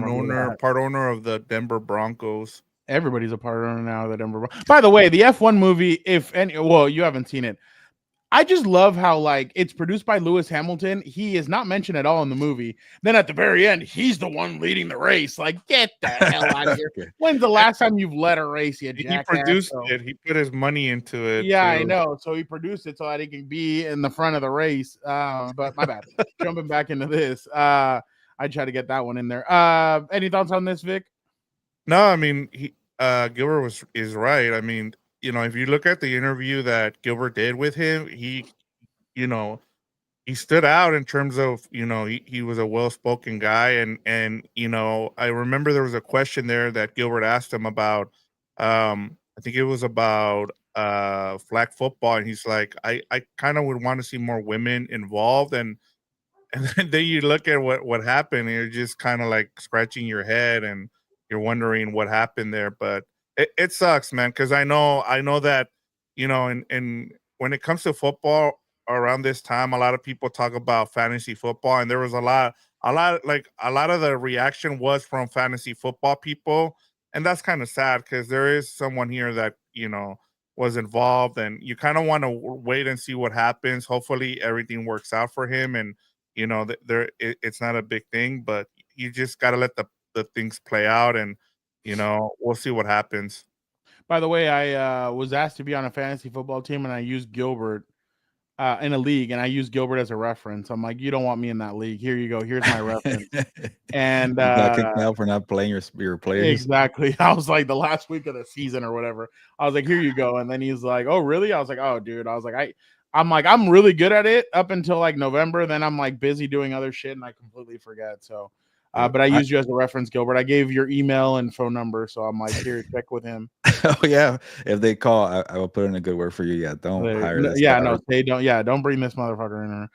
part owner of the Denver Broncos. Everybody's a part owner now of the Denver Broncos. By the way, the F1 movie, you haven't seen it. I just love how it's produced by Lewis Hamilton. He is not mentioned at all in the movie. Then at the very end, he's the one leading the race. Get the hell out of here. When's the last time you've led a race, you jackass? He produced it. He put his money into it. Yeah, too. I know. So he produced it so that he can be in the front of the race. But my bad. Jumping back into this. I try to get that one in there. Any thoughts on this, Vic? No, I mean, Gilbert is right. I mean, if you look at the interview that Gilbert did with him, he stood out in terms of, he was a well-spoken guy. And I remember there was a question there that Gilbert asked him about, I think it was about flag football. And he's like, I kind of would want to see more women involved. And then you look at what happened, and you're just kind of like scratching your head and you're wondering what happened there. But it sucks, man, because I know that, and when it comes to football around this time, a lot of people talk about fantasy football, and there was a lot of the reaction was from fantasy football people, and that's kind of sad because there is someone here that was involved, and you kind of want to wait and see what happens. Hopefully everything works out for him, and it's not a big thing, but you just got to let the things play out, and we'll see what happens. By the way, I was asked to be on a fantasy football team, and I used Gilbert in a league, and I used Gilbert as a reference. I'm like, you don't want me in that league. Here you go. Here's my reference. And you got kicked out for not playing your players. Exactly. I was like the last week of the season or whatever. I was like, here you go. And then he's like, oh, really? I was like, oh, dude. I was like, I'm really good at it up until November. Then I'm busy doing other shit, and I completely forget. So. But I used you as a reference, Gilbert. I gave your email and phone number, so I'm like, here, check with him. Oh yeah, if they call, I will put in a good word for you. Yeah, don't hire this. Yeah, no, they don't. Yeah, don't bring this motherfucker in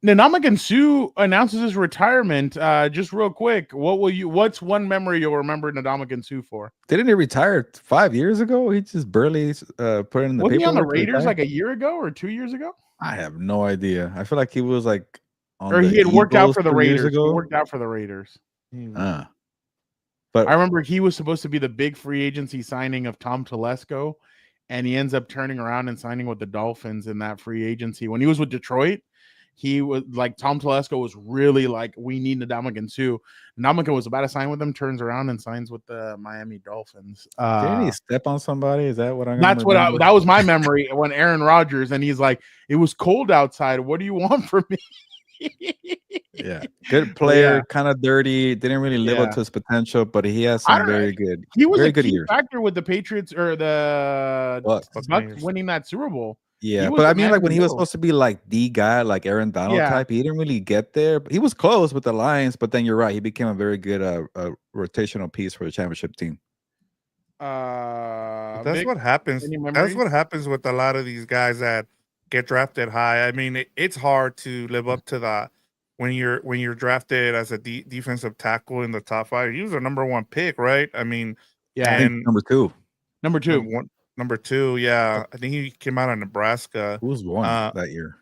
here. Ndamukong Suh announces his retirement. Just real quick, what's one memory you'll remember Ndamukong Suh for? Didn't he retire 5 years ago? He just barely put in the paper. Wasn't he on the Raiders a year ago or 2 years ago? I have no idea. I feel like he was or he had worked out for the Raiders. He worked out for the Raiders. But I remember he was supposed to be the big free agency signing of Tom Telesco, and he ends up turning around and signing with the Dolphins in that free agency. When he was with Detroit, he was Tom Telesco was really we need Ndamukong Suh. Ndamukong was about to sign with them, turns around and signs with the Miami Dolphins. Didn't he step on somebody? Is that what I? That's what that was my memory when Aaron Rodgers, and he's like, "It was cold outside. What do you want from me?" Yeah, good player, kind of dirty, didn't really live up to his potential, but he has some very good. He was very good years. Factor with the Patriots or the Bucs winning that Super Bowl. Yeah, but I mean, when he was supposed to be the guy, like Aaron Donald type, he didn't really get there. He was close with the Lions, but then you're right, he became a very good rotational piece for the championship team. That's Vic, what happens. any That's memories? what happens with a lot of these guys that get drafted high. I mean, it's hard to live up to that when you're drafted as a defensive tackle in the top 5. He was a number 1 pick, right? I mean, Yeah. I think and number 2. number 2, yeah. I think he came out of Nebraska. Who was 1 that year?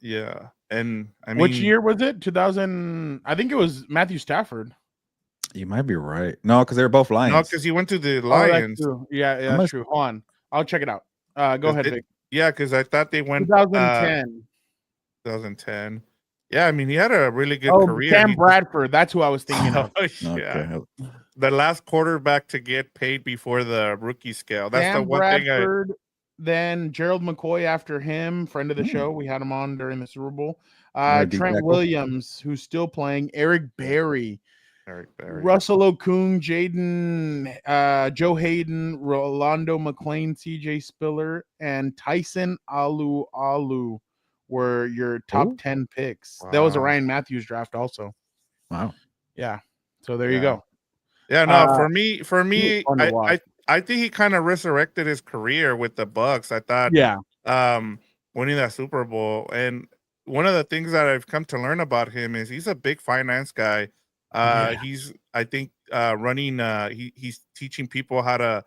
Yeah, and I mean, Which year was it? 2000. I think it was Matthew Stafford. You might be right. No, because they were both Lions. No, because he went to the Oh, Lions. that's true. Yeah, that's true. Hold on, I'll check it out. Go ahead, Vic. Yeah, because I thought they went 2010. 2010. Yeah, I mean, he had a really good career. Sam Bradford. That's who I was thinking of. Yeah. The last quarterback to get paid before the rookie scale. That's Sam the one Bradford, then Gerald McCoy after him, friend of the show. We had him on during the Super Bowl. Trent Williams, who's still playing. Eric Berry. Russell Okung, Jaden, Joe Hayden, Rolando McClain, CJ Spiller, and Tyson Alu were your top 10 picks. Wow. That was a Ryan Matthews draft also. Wow. Yeah. So there you go. Yeah, no, for me, I think he kind of resurrected his career with the Bucks. I thought winning that Super Bowl. And one of the things that I've come to learn about him is he's a big finance guy. He's, I think, running. He's teaching people how to,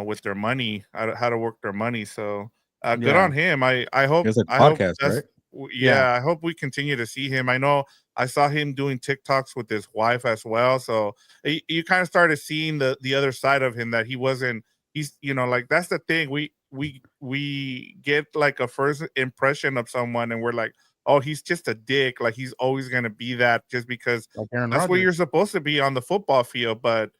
with their money, how to work their money. So good on him. I hope. It's a podcast, right? Yeah, I hope we continue to see him. I know I saw him doing TikToks with his wife as well. So you kind of started seeing the other side of him, that he's like, that's the thing. We get like a first impression of someone and we're like, oh, he's just a dick. Like he's always going to be that just because that's what you're supposed to be on the football field. But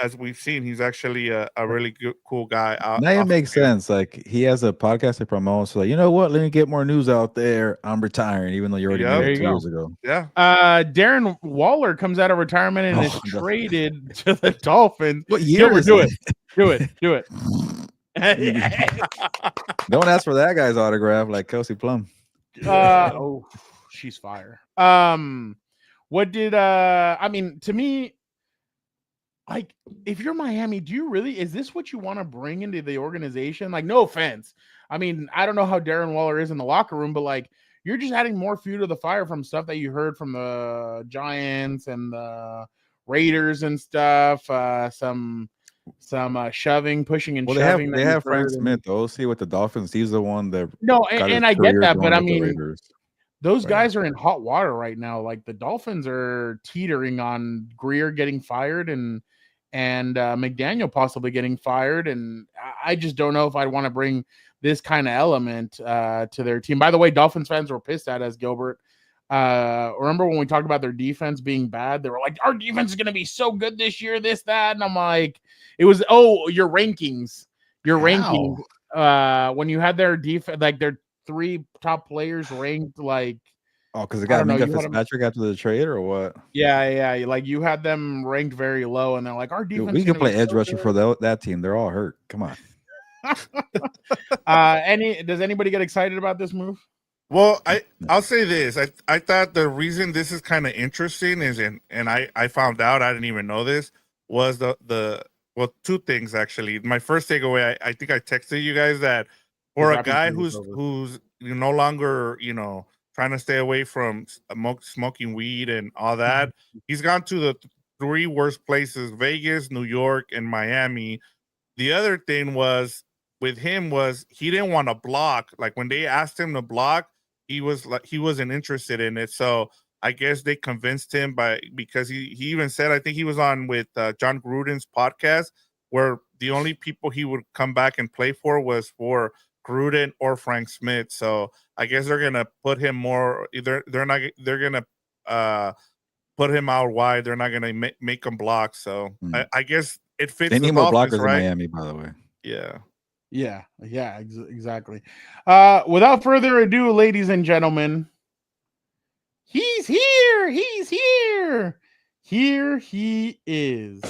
as we've seen, he's actually a really good, cool guy. Now it makes sense. Like he has a podcast to promote. So, like, you know what? Let me get more news out there. I'm retiring, even though you already did it 2 years ago. Yeah. Darren Waller comes out of retirement and is traded to the Dolphins. What year is do it? Do it. Don't ask for that guy's autograph like Kelsey Plum. She's fire. What did I mean, to me, like, if you're Miami, is this what you want to bring into the organization? Like, no offense. I mean, I don't know how Darren Waller is in the locker room, but like, you're just adding more fuel to the fire from stuff that you heard from the Giants and the Raiders and stuff. Some shoving, pushing, and shoving. They have Frank Smith, the OC with the Dolphins. He's the one that and I get that, but I mean, those Right. guys are in hot water right now. Like the Dolphins are teetering on Greer getting fired and McDaniel possibly getting fired, and I just don't know if I'd want to bring this kind of element to their team. By the way, Dolphins fans were pissed at us, Gilbert. Remember when we talked about their defense being bad? They were like, our defense is going to be so good this year, this, that. And I'm like, it was, your rankings. When you had their defense, like their 3 top players ranked like, because it got Micah Fitzpatrick after the trade or what? Yeah. Like you had them ranked very low, and they're like, our defense. We can play edge rusher for that team. They're all hurt. Come on. Does anybody get excited about this move? Well, I'll say this. I thought the reason this is kind of interesting is, and I found out, I didn't even know this, was the 2 things actually. My first takeaway, I think I texted you guys that for a guy who's no longer, trying to stay away from smoking weed and all that, he's gone to the 3 worst places: Vegas, New York, and Miami. The other thing was with him was he didn't want to block. Like when they asked him to block, he wasn't interested in it. So I guess they convinced him because he even said, I think he was on with John Gruden's podcast, where the only people he would come back and play for was for Gruden or Frank Smith. So I guess they're gonna put him more. They're gonna put him out wide. They're not gonna make him block. So I guess it fits. They need more blockers right? in Miami, by the way. Yeah, exactly. Without further ado, ladies and gentlemen, he's here. Here he is.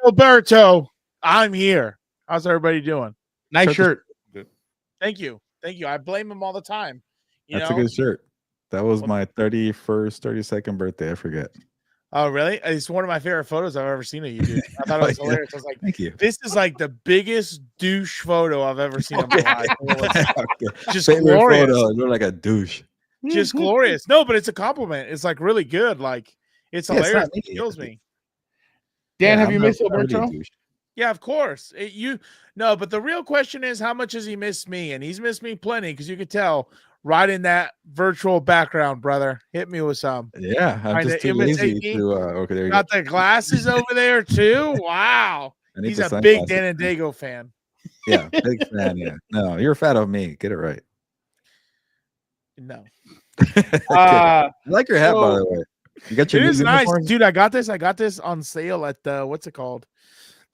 Alberto, I'm here. How's everybody doing? Nice shirt. Thank you. I blame him all the time. That's a good shirt. That was my 31st, 32nd birthday. I forget. Oh, really? It's one of my favorite photos I've ever seen of you, dude. I thought it was hilarious. I was like, thank you. This is like the biggest douche photo I've ever seen in my life. It was just favorite glorious. photo. You're like a douche. Just glorious. No, but it's a compliment. It's like really good. Like it's hilarious. It kills me. Dan, have you missed Alberto? Yeah, of course. But the real question is, how much has he missed me? And he's missed me plenty, because you could tell right in that virtual background, brother. Hit me with some. Yeah, I'm just too lazy to. Okay, there you got the glasses over there too. Wow, he's a big Dan and Dago fan. Yeah, big fan. Yeah, no, you're a fan of me. Get it right. No. I like your hat, by the way. You got your. It is nice, dude. I got this on sale at the what's it called?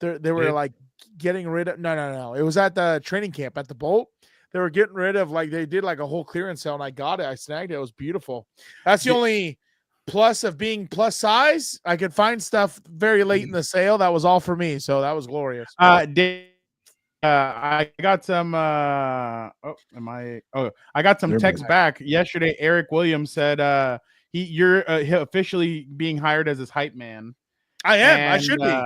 They were like getting rid of. No. It was at the training camp at the Bolt. They were getting rid of, like, they did like a whole clearance sale, and I got it. I snagged it. It was beautiful. That's the only plus of being plus size. I could find stuff very late in the sale. That was all for me. So that was glorious. I got some I got some text back yesterday. Eric Williams said you're officially being hired as his hype man. I am. I should be.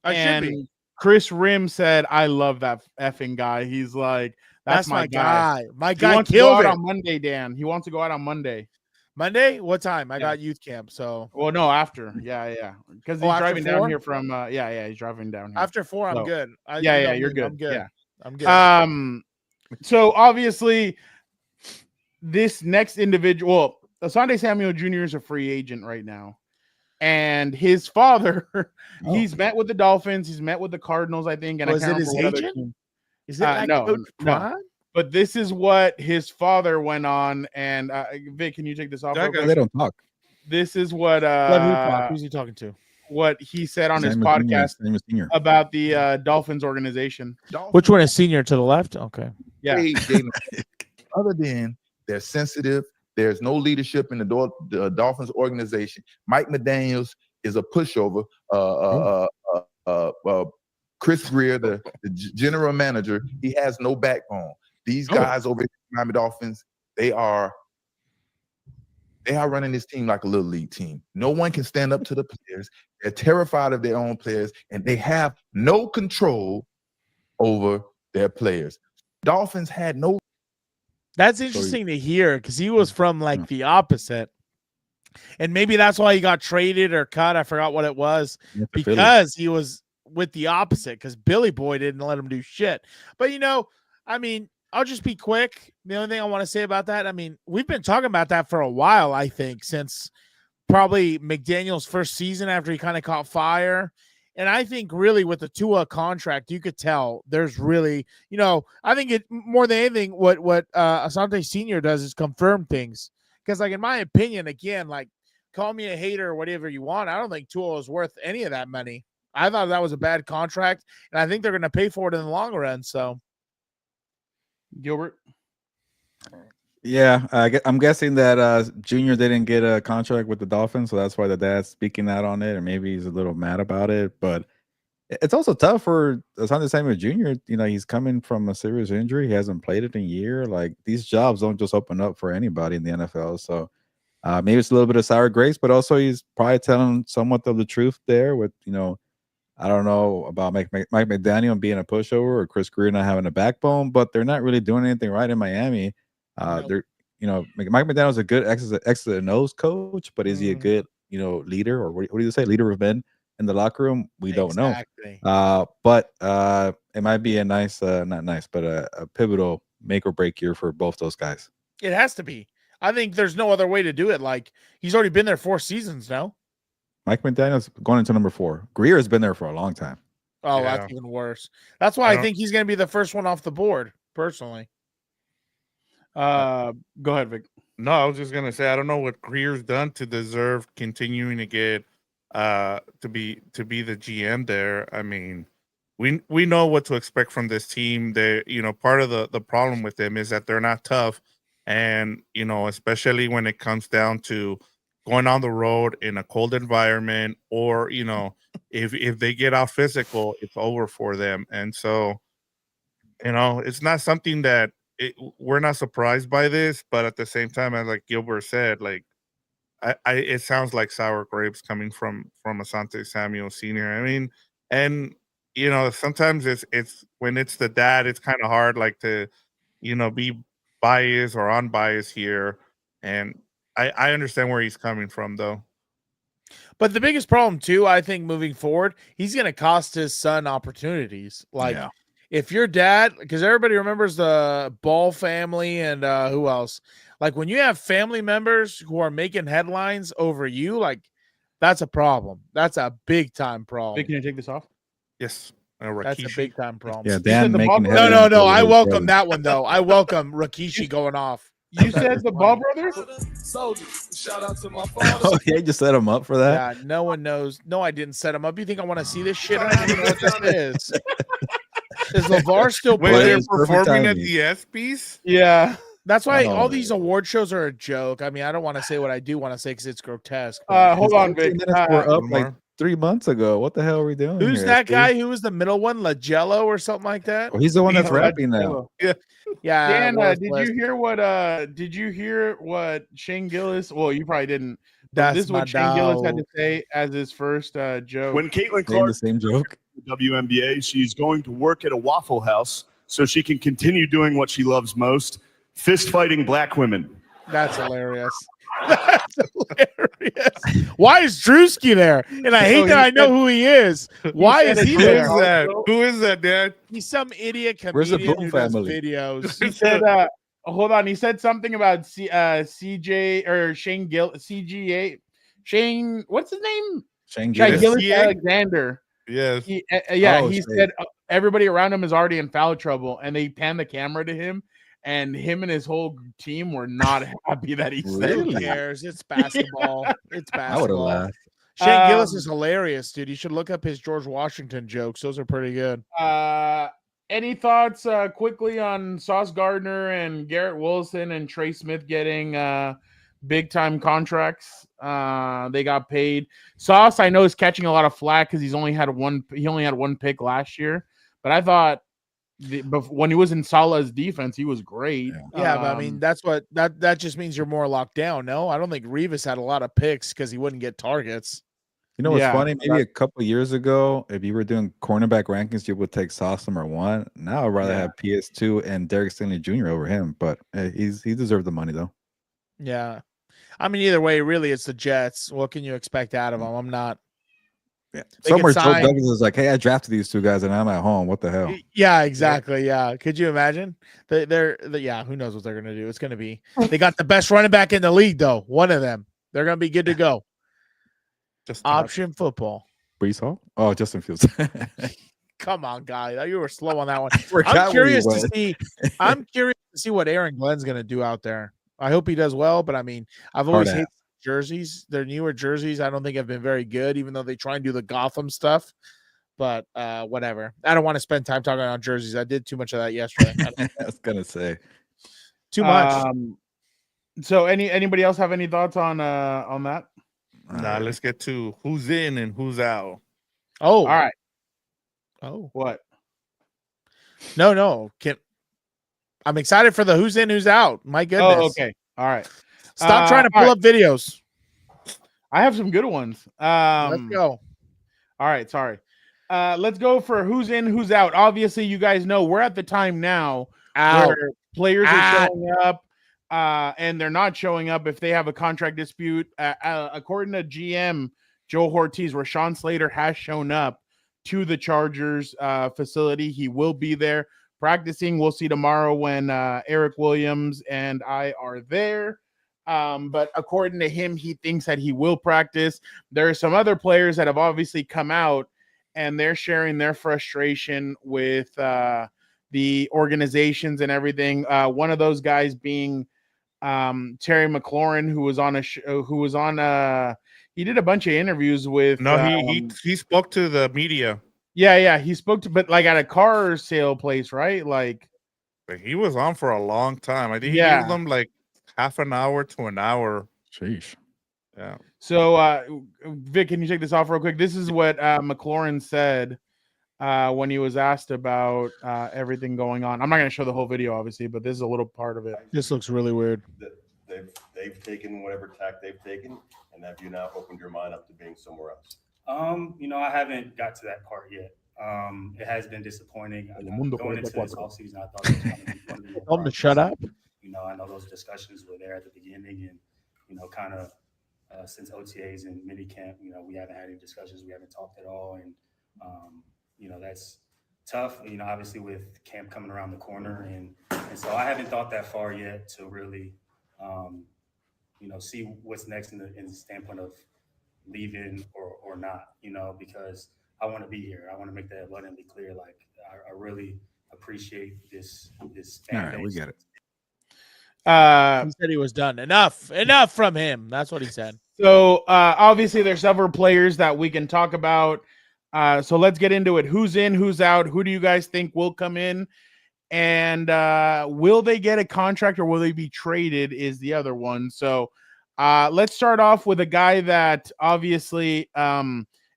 I should be. Chris Rim said, I love that effing guy. He's like, that's my guy. My guy wants killed to go it out on Monday, Dan. He wants to go out on Monday. Monday? What time? I got youth camp. So no, after. Yeah. Because he's driving down here from he's driving down here. After 4, I'm good. You're good. I'm good. Yeah. I'm good. So obviously this next individual, Asante Samuel Jr. is a free agent right now. And his father, he's met with the Dolphins, he's met with the Cardinals, I think. And is it his agent? Is it like no. But this is what his father went on. And Vic, can you take this off? They don't talk. This is what who's he talking to? What he said on his podcast about the Dolphins organization. Which one is senior to the left? Okay. Yeah. Other than they're sensitive, there's no leadership in the Dolphins organization. Mike McDaniel is a pushover. Chris Greer, the general manager, he has no backbone. These guys over at the Miami Dolphins, they are running this team like a little league team. No one can stand up to the players. They're terrified of their own players, and they have no control over their players. Dolphins had no. That's interesting to hear, because he was from like the opposite. And maybe that's why he got traded or cut. I forgot what it was, because he was with the opposite, because Billy Boy didn't let him do shit. But, I'll just be quick. The only thing I want to say about that, we've been talking about that for a while, I think, since probably McDaniel's first season after he kind of caught fire. And I think really with the Tua contract, you could tell there's really, I think it more than anything, what Asante Sr. does is confirm things. Because, like, in my opinion, again, like, call me a hater or whatever you want, I don't think Tua is worth any of that money. I thought that was a bad contract, and I think they're going to pay for it in the long run. So, Gilbert? Yeah, I'm guessing that Junior didn't get a contract with the Dolphins, so that's why the dad's speaking out on it, or maybe he's a little mad about it. But it's also tough for Asante Samuel Jr. He's coming from a serious injury. He hasn't played it in a year. Like, these jobs don't just open up for anybody in the NFL. So maybe it's a little bit of sour grapes, but also he's probably telling somewhat of the truth there with, I don't know about Mike McDaniel being a pushover or Chris Greer not having a backbone, but they're not really doing anything right in Miami. They're, Mike McDaniel's a good X and O's coach, but is he a good, leader, or what do you say, leader of men in the locker room? We don't know. But it might be a nice, not nice, but a pivotal make or break year for both those guys. It has to be. I think there's no other way to do it. Like, he's already been there 4 seasons now. Mike McDaniel's going into number 4. Greer has been there for a long time. Oh, yeah. That's even worse. That's why I think he's going to be the first one off the board, personally. Go ahead, Vic. No, I was just gonna say I don't know what Greer's done to deserve continuing to get to be the GM there. We know what to expect from this team. They part of the problem with them is that they're not tough, and especially when it comes down to going on the road in a cold environment, or if they get out physical, it's over for them. And so it's not something that we're not surprised by this, but at the same time, as like Gilbert said, like it sounds like sour grapes coming from Asante Samuel Sr. I mean, and sometimes it's when it's the dad, it's kind of hard, like to be biased or unbiased here, and I understand where he's coming from though. But the biggest problem too, I think, moving forward, he's going to cost his son opportunities. Like if your dad, because everybody remembers the Ball family and who else? Like when you have family members who are making headlines over you, like that's a problem. That's a big time problem. Hey, can I take this off? Yes. That's a big time problem. Yeah, Dan making No. I welcome that one though. I welcome Rikishi going off. You said the Ball brothers? Soldiers. Shout out to my father. Oh, yeah, you just set him up for that? Yeah, no one knows. No, I didn't set him up. You think I want to see this shit? I don't even know what this is. Is LeVar still Wait, playing? they're performing at the ESPYs? Yeah. That's why all these award shows are a joke. I mean, I don't want to say what I do want to say because it's grotesque. Hold on, Vic. We're up like 3 months ago. What the hell are we doing? Who's here, that Steve? guy? Who was the middle one? Lagello or something like that? Oh, he's the one that's rapping now. Yeah. Dan, did you hear what Shane Gillis? Well, you probably didn't. This is what Shane Gillis had to say as his first joke. When Caitlin Saying Clark the same joke. the WNBA, she's going to work at a Waffle House so she can continue doing what she loves most: fist fighting black women. That's hilarious. That's hilarious. Why is Drewski there? And I hate that I know who he is. Why is he there? Who is that, Dad? He's some idiot Where's the comedian Boom who does family? videos. He said, hold on. He said something about CJ or Shane CGA. Shane, what's his name? Shane Gillis Gillis. Alexander. Yes. He Shane. said everybody around him is already in foul trouble, and they pan the camera to him, and him and his whole team were not happy that he said Who Really? cares? It's basketball. It's I would have basketball. laughed. Shane Gillis is hilarious, dude. You should look up his George Washington jokes. Those are pretty good. Any thoughts quickly on Sauce Gardner and Garrett Wilson and Trey Smith getting big time contracts? They got paid. Sauce, I know, is catching a lot of flack because he only had one pick last year, but I thought when he was in Salah's defense, he was great. Yeah, but I mean, that's what that just means you're more locked down. No, I don't think Revis had a lot of picks because he wouldn't get targets. You know what's funny? Maybe a couple of years ago, if you were doing cornerback rankings, you would take Sauce #1. Now I'd rather have PS2 and Derek Stingley Jr. over him, but he deserved the money though. Yeah, I mean, either way, really, it's the Jets. What can you expect out of them? I'm not. Yeah. Somewhere Joe Douglas is like, "Hey, I drafted these two guys, and I'm at home. What the hell?" Yeah, exactly. Yeah, could you imagine? Yeah, who knows what they're gonna do? It's gonna be. They got the best running back in the league, though. One of them. They're gonna be good to go. Just option football. Brees Hall? Oh, Justin Fields. Come on, guy. You were slow on that one. I'm curious to see what Aaron Glenn's gonna do out there. I hope he does well, but I mean, I've always hated jerseys. Their newer jerseys, I don't think have been very good, even though they try and do the Gotham stuff. But whatever. I don't want to spend time talking about jerseys. I did too much of that yesterday. I was gonna say too much. So anybody else have any thoughts on that? Nah, let's get to who's in and who's out. Oh, all right. Oh, what? No. I'm excited for the who's in, who's out. My goodness. Oh, okay. All right. Stop trying to pull up videos. I have some good ones. Let's go. All right. Sorry. Let's go for who's in, who's out. Obviously, you guys know we're at the time now where players are showing up. And they're not showing up if they have a contract dispute. According to GM Joe Ortiz, Rashawn Slater has shown up to the Chargers facility. He will be there practicing. We'll see tomorrow when Eric Williams and I are there. But according to him, he thinks that he will practice. There are some other players that have obviously come out and they're sharing their frustration with the organizations and everything. One of those guys being Terry McLaurin, who was on he did a bunch of interviews with he spoke to the media. Yeah, he spoke to, but like at a car sale place, right? Like he was on for a long time. I think he gave them like half an hour to an hour. Sheesh. Yeah. So Vic, can you take this off real quick? This is what McLaurin said when he was asked about everything going on. I'm not going to show the whole video, obviously, but this is a little part of it. This looks really weird. They've taken whatever tack they've taken, and have you now opened your mind up to being somewhere else? I haven't got to that part yet. It has been disappointing. Going into this offseason, I thought it was going to be one of the more Tell him to shut up. I know those discussions were there at the beginning, and kind of since OTAs and minicamp, we haven't had any discussions. We haven't talked at all, and that's tough. Obviously with camp coming around the corner, and so I haven't thought that far yet to really, see what's next in the standpoint of leaving or not. Because I want to be here. I want to make that abundantly clear. Like I really appreciate this fan base. We get it. He said he was done. Enough from him. That's what he said. So obviously there's several players that we can talk about. So let's get into it. Who's in, who's out? Who do you guys think will come in? And will they get a contract or will they be traded is the other one. So let's start off with a guy that obviously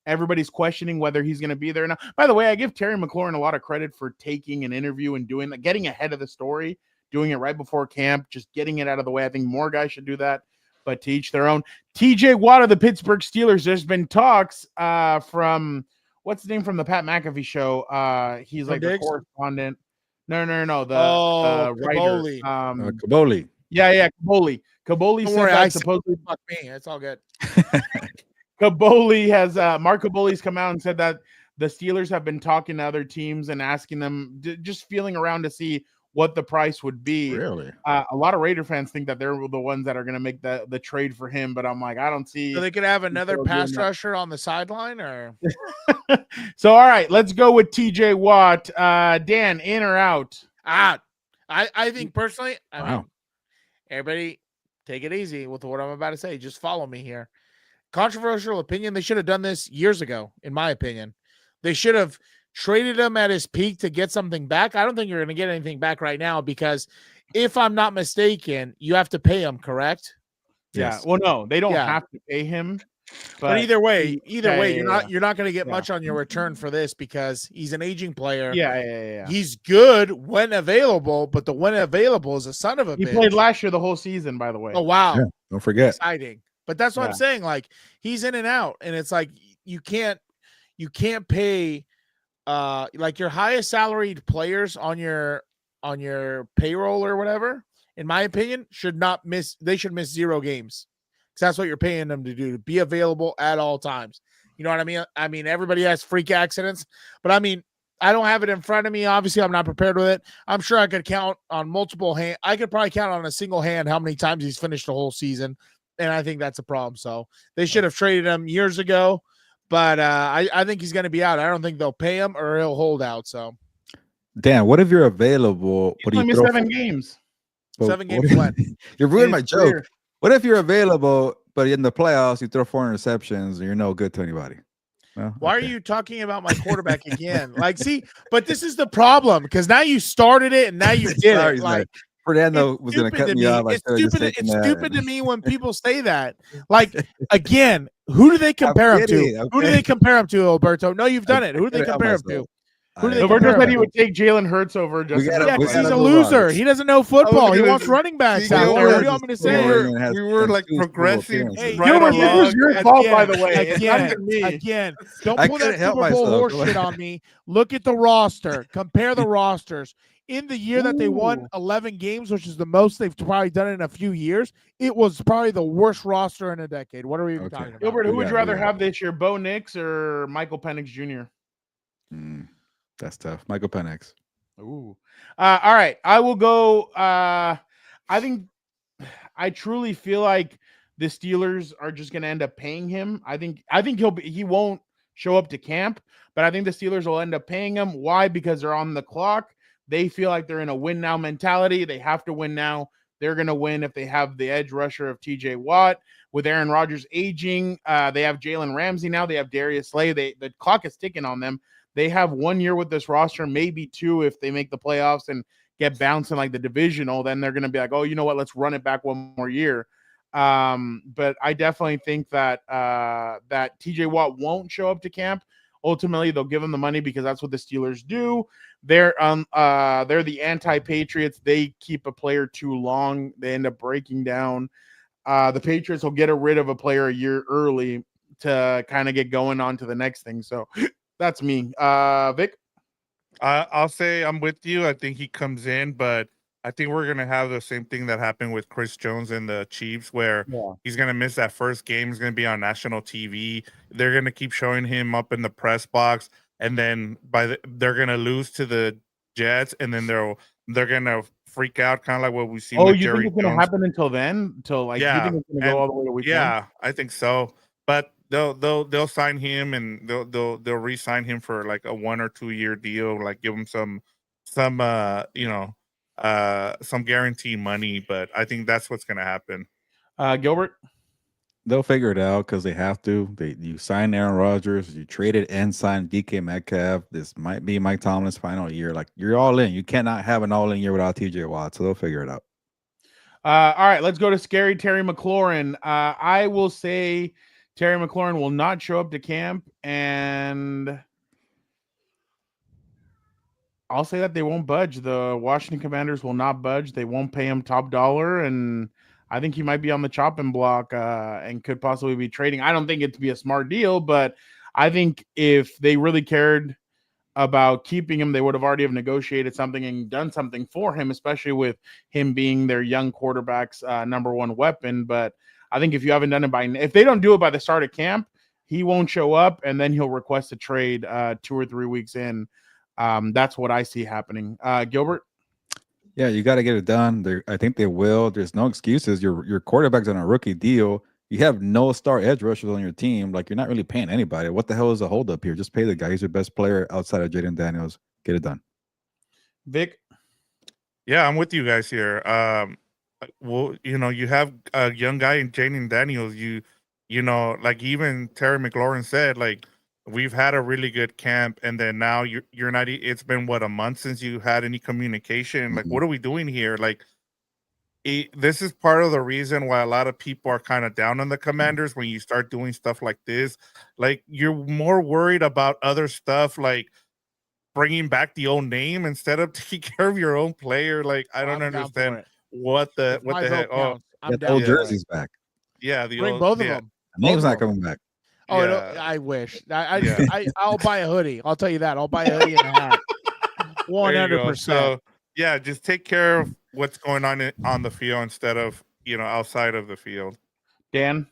everybody's questioning whether he's going to be there now. By the way, I give Terry McLaurin a lot of credit for taking an interview and doing that, getting ahead of the story, doing it right before camp, just getting it out of the way. I think more guys should do that, but to each their own. TJ Watt of the Pittsburgh Steelers, there's been talks from, what's the name from the Pat McAfee show? He's like the correspondent. No. The writer. Kaboli. Yeah, Kaboli. Kaboli Don't said worry, that supposedly. Fuck me. It's all good. Kaboli has Mark Kaboli's come out and said that the Steelers have been talking to other teams and asking them, just feeling around to see what the price would be. Really? A lot of Raider fans think that they're the ones that are going to make the trade for him, but I'm like, I don't see. So they could have another pass rusher on the sideline, or so. All right, let's go with TJ Watt. Dan, in or out? Out. I think personally, I Wow. mean, everybody take it easy with what I'm about to say. Just follow me here. Controversial opinion. They should have done this years ago, in my opinion. They should have traded him at his peak to get something back. I don't think you're going to get anything back right now because if I'm not mistaken, you have to pay him, correct? Yeah. Yes. Well, no, they don't have to pay him. But either way, yeah, you're not going to get much on your return for this because he's an aging player. Yeah. He's good when available, but the when available is a son of a bitch. He played last year the whole season, by the way. Oh wow. Yeah, don't forget. Exciting. But that's what I'm saying. Like he's in and out, and it's like you can't pay like your highest salaried players on your payroll or whatever, in my opinion, should miss 0 games. Because that's what you're paying them to do, to be available at all times. You know what I mean? I mean, everybody has freak accidents, but I mean, I don't have it in front of me. Obviously, I'm not prepared with it. I'm sure I could count on multiple hands. I could probably count on a single hand how many times he's finished the whole season. And I think that's a problem. So they should have traded him years ago. But I think he's going to be out. I don't think they'll pay him or he'll hold out. So, Dan, what if you're available? He's only missed 7 games. 7 games what? You're ruining my joke. What if you're available, but in the playoffs you throw 4 interceptions and you're no good to anybody? Well, why are you talking about my quarterback again? Like, see, but this is the problem because now you started it and now you did it. Like, Fernando was going to cut me off. It's stupid to me when people say that. Like, again, who do they compare him to? Who do they compare him to, Alberto? No, you've done it. Who do they compare him to? Alberto said he would take Jalen Hurts over Justin. Yeah, because he's a loser. He doesn't know football. He wants running backs out there. What do you want me to say? We were like progressing. Hey, Gilbert, this was your fault, by the way. Again, don't pull that Super Bowl horse shit on me. Look at the roster. Compare the rosters. In the year that they won 11 games, which is the most they've probably done in a few years, it was probably the worst roster in a decade. What are we even talking about? Gilbert, who would you rather have this year, Bo Nix or Michael Penix Jr.? That's tough. Michael Penix. Ooh. All right. I will go. I truly feel like the Steelers are just going to end up paying him. I think he won't show up to camp, but I think the Steelers will end up paying him. Why? Because they're on the clock. They feel like they're in a win now mentality. They have to win now. They're going to win if they have the edge rusher of TJ Watt. With Aaron Rodgers aging, they have Jalen Ramsey now. They have Darius Slay. The clock is ticking on them. They have 1 year with this roster, maybe 2 if they make the playoffs and get bounced in like the divisional. Then they're going to be like, oh, you know what? Let's run it back 1 more year. But I definitely think that TJ Watt won't show up to camp. ultimately they'll give him the money because that's what the Steelers do. They're the anti-Patriots. They keep a player too long. They end up breaking down. The Patriots will get rid of a player a year early to kind of get going on to the next thing. So that's me. Vic? I'll say I'm with you. I think he comes in, but I think we're going to have the same thing that happened with Chris Jones and the Chiefs, where he's going to miss that first game. He's going to be on national TV. They're going to keep showing him up in the press box, and then they're going to lose to the Jets, and then they're going to freak out, kind of like what we've seen with Jerry think it's going to happen until then? Until you think it's going to go all the way to week 1? Yeah, I think so. But they'll sign him, and they'll re-sign him for like a 1 or 2 year deal, like give him some guaranteed money. But I think that's what's going to happen. Gilbert? They'll figure it out because they have to. You sign Aaron Rodgers, you traded and signed DK Metcalf. This might be Mike Tomlin's final year. Like, you're all in. You cannot have an all-in year without TJ Watt, so they'll figure it out. All right, let's go to Scary Terry McLaurin. I will say Terry McLaurin will not show up to camp, and I'll say that they won't budge. The Washington Commanders will not budge. They won't pay him top dollar, and I think he might be on the chopping block and could possibly be trading. I don't think it'd be a smart deal, but I think if they really cared about keeping him, they would have already have negotiated something and done something for him, especially with him being their young quarterback's number one weapon. But I think if you haven't done it if they don't do it by the start of camp, he won't show up, and then he'll request a trade 2 or 3 weeks in. That's what I see happening. Gilbert? Yeah, you got to get it done. I think they will. There's no excuses. Your quarterback's on a rookie deal. You have no star edge rushers on your team. Like, you're not really paying anybody. What the hell is a holdup here? Just pay the guy. He's your best player outside of Jaden Daniels. Get it done. Vic? Yeah, I'm with you guys here. Well, you have a young guy in Jaden Daniels. Like even Terry McLaurin said, like, we've had a really good camp, and then now you're not. It's been a month since you had any communication. Like, what are we doing here? Like, this is part of the reason why a lot of people are kind of down on the Commanders when you start doing stuff like this. Like, you're more worried about other stuff, like bringing back the old name instead of taking care of your own player. Like, I don't understand what the heck. Oh, the old jerseys back. Yeah, bring both of them. Name's not coming back. Oh, yeah. I wish. I'll buy a hoodie. I'll tell you that. I'll buy a hoodie and a hat. 100%. So, yeah, just take care of what's going on the field instead of outside of the field. Dan?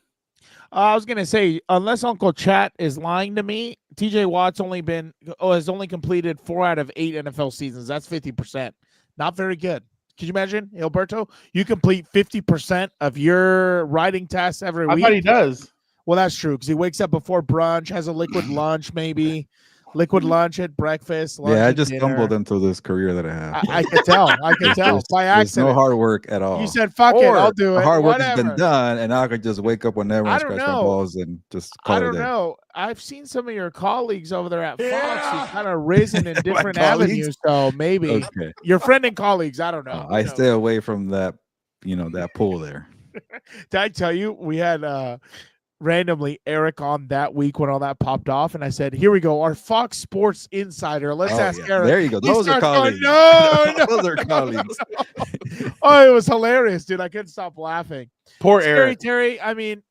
I was gonna say, unless Uncle Chat is lying to me, TJ Watt's has only completed 4 out of 8 NFL seasons. That's 50%. Not very good. Could you imagine, Alberto? You complete 50% of your writing tasks every week. I thought he does. Well, that's true, because he wakes up before brunch, has a liquid lunch, maybe. Liquid lunch at breakfast. Lunch I just dinner. stumbled into this career that I have. I could tell. I could tell by accident. There's no hard work at all. You said, fuck it, I'll do it. Hard work has been done, and now I could just wake up whenever and scratch my balls and just call I don't know. I've seen some of your colleagues over there at Fox who've kind of risen in different avenues. So maybe your friend and colleagues, I don't know. I stay away from that, that pool there. Did I tell you we had randomly Eric on that week when all that popped off, and I said, here we go, our Fox Sports insider. Let's ask Eric. There you go. Those are colleagues. No, those are colleagues. Oh, it was hilarious, dude. I couldn't stop laughing. Poor Scary Eric. Terry. I mean,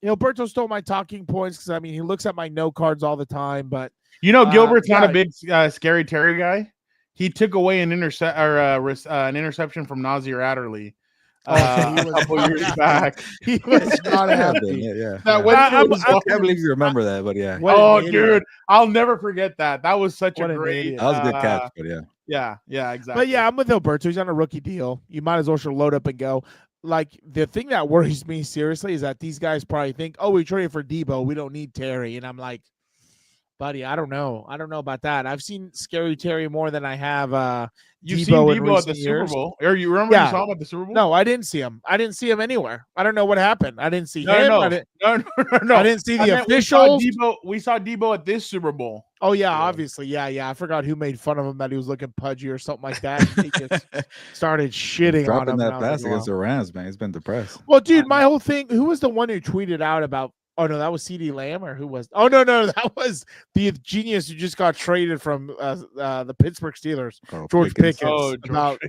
Alberto stole my talking points because he looks at my note cards all the time. But Gilbert's not a big Scary Terry guy. He took away an interception from Nazir Adderley. A couple years back, he was not happy. Yeah. I can't believe you remember that, but yeah. Dude, I'll never forget that. That was such a great. That was a good catch, but yeah, exactly. But yeah, I'm with Alberto. He's on a rookie deal. You might as well load up and go. Like, the thing that worries me seriously is that these guys probably think, oh, we traded for Debo, we don't need Terry, and I'm like, buddy, I don't know about that. I've seen Scary Terry more than I have. You've seen Debo at the Super Bowl. Or you remember you saw him at the Super Bowl? No, I didn't see him. I didn't see him anywhere. I don't know what happened. I didn't see him. No. I didn't see the officials. We saw Debo at this Super Bowl. Oh, yeah, obviously. Yeah. I forgot who made fun of him that he was looking pudgy or something like that. He just started shitting on him. Dropping that pass against the Rams, man. He's been depressed. Well, dude, my whole thing, who was the one who tweeted out about Oh no, that was CD Lamb or who was? Oh no, that was the genius who just got traded from the Pittsburgh Steelers, George Pickens. Oh, about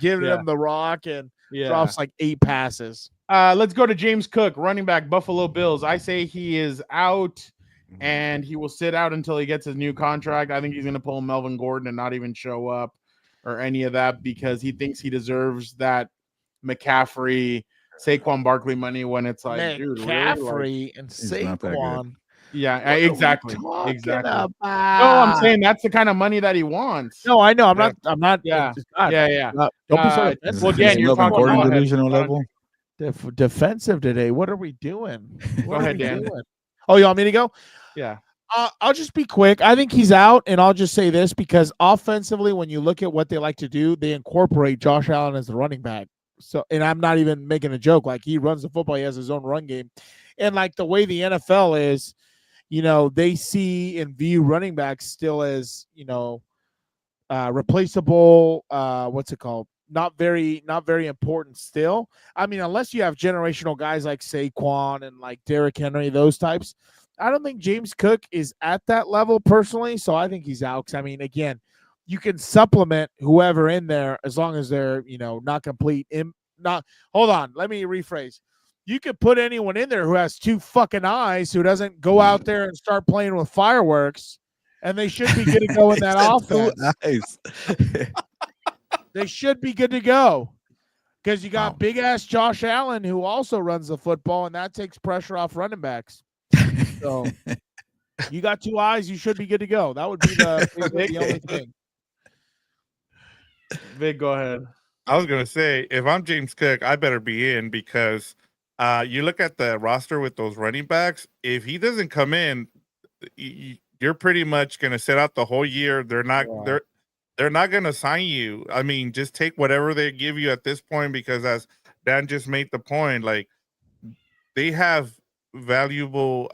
giving him the rock and drops like 8 passes. Let's go to James Cook, running back, Buffalo Bills. I say he is out, and he will sit out until he gets his new contract. I think he's going to pull Melvin Gordon and not even show up or any of that because he thinks he deserves that McCaffrey, Saquon Barkley money when it's like, McCaffrey, dude, really? And Saquon. Yeah, exactly. Exactly. No, I'm saying that's the kind of money that he wants. No, I know. I'm not. Yeah. God, Yeah. don't be so defensive. Well, Dan, you're talking Gordon about divisional level. Defensive today. What are we doing? Go ahead, Dan. Oh, you want me to go? Yeah. I'll just be quick. I think he's out, and I'll just say this because offensively, when you look at what they like to do, they incorporate Josh Allen as the running back. So, and I'm not even making a joke. Like, he runs the football, he has his own run game, and like the way the NFL is, they see and view running backs still as replaceable. What's it called? Not very important still. I mean, unless you have generational guys like Saquon and like Derrick Henry, those types. I don't think James Cook is at that level personally, so I think he's out. 'Cause, I mean, again, you can supplement whoever in there as long as they're, not complete. Hold on. Let me rephrase. You could put anyone in there who has 2 fucking eyes, who doesn't go out there and start playing with fireworks, and they should be good to go in that offense. They should be good to go because you got big ass Josh Allen who also runs the football, and that takes pressure off running backs. So you got 2 eyes, you should be good to go. That would be the only thing. Vic, go ahead. I was gonna say, if I'm James Cook, I better be in because you look at the roster with those running backs. If he doesn't come in, you're pretty much gonna sit out the whole year. They're not gonna sign you. I mean, just take whatever they give you at this point because, as Dan just made the point, like they have valuable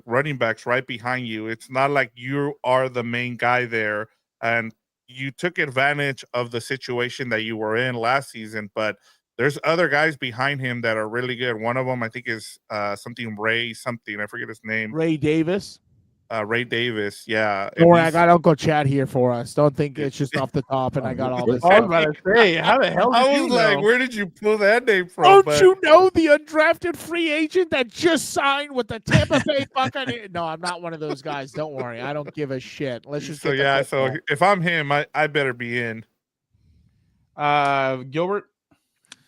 running backs right behind you. It's not like you are the main guy there, and you took advantage of the situation that you were in last season, but there's other guys behind him that are really good. One of them, I think, is something. I forget his name. Ray Davis. Ray Davis, yeah. Don't worry, I got Uncle Chad here for us. Don't think it's just off the top and I got all this. I was about to say, how the hell did I was like, know? where did you pull that name from? Don't you know the undrafted free agent that just signed with the Tampa Bay Buccaneers? No, I'm not one of those guys. Don't worry. I don't give a shit. Let's just so if I'm him, I better be in. Gilbert?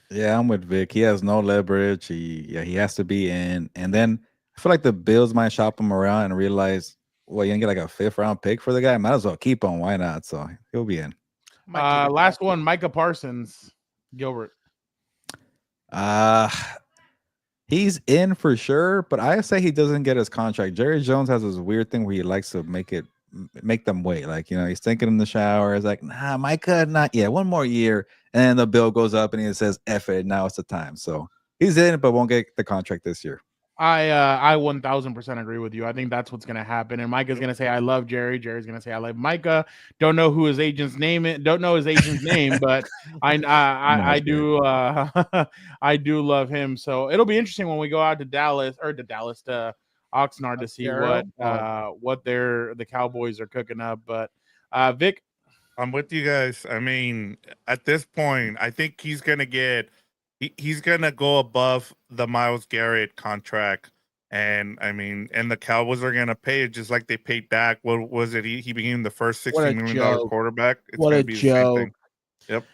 Yeah, I'm with Vic. He has no leverage. He has to be in. And then I feel like the Bills might shop him around and realize, well, you're gonna get like a 5th round pick for the guy. Might as well keep him. Why not? So he'll be in. Last one, Micah Parsons. Gilbert. He's in for sure, but I say he doesn't get his contract. Jerry Jones has this weird thing where he likes to make them wait. Like, he's thinking in the shower. It's like, nah, Micah, not yet. 1 more year. And then the bill goes up and he says, F it, now it's the time. So he's in, but won't get the contract this year. I 1000% agree with you. I think that's what's going to happen. And Micah's going to say, I love Jerry. Jerry's going to say, I love Micah. Don't know who his agent's name is. Don't know his agent's name, but I do I do love him. So it'll be interesting when we go out to to Oxnard to see what the Cowboys are cooking up. But Vic, I'm with you guys. I mean, at this point, I think he's gonna go above the Myles Garrett contract, and the Cowboys are gonna pay it just like they paid Dak. What was it? He became the first $60 million quarterback. What a joke! Yep.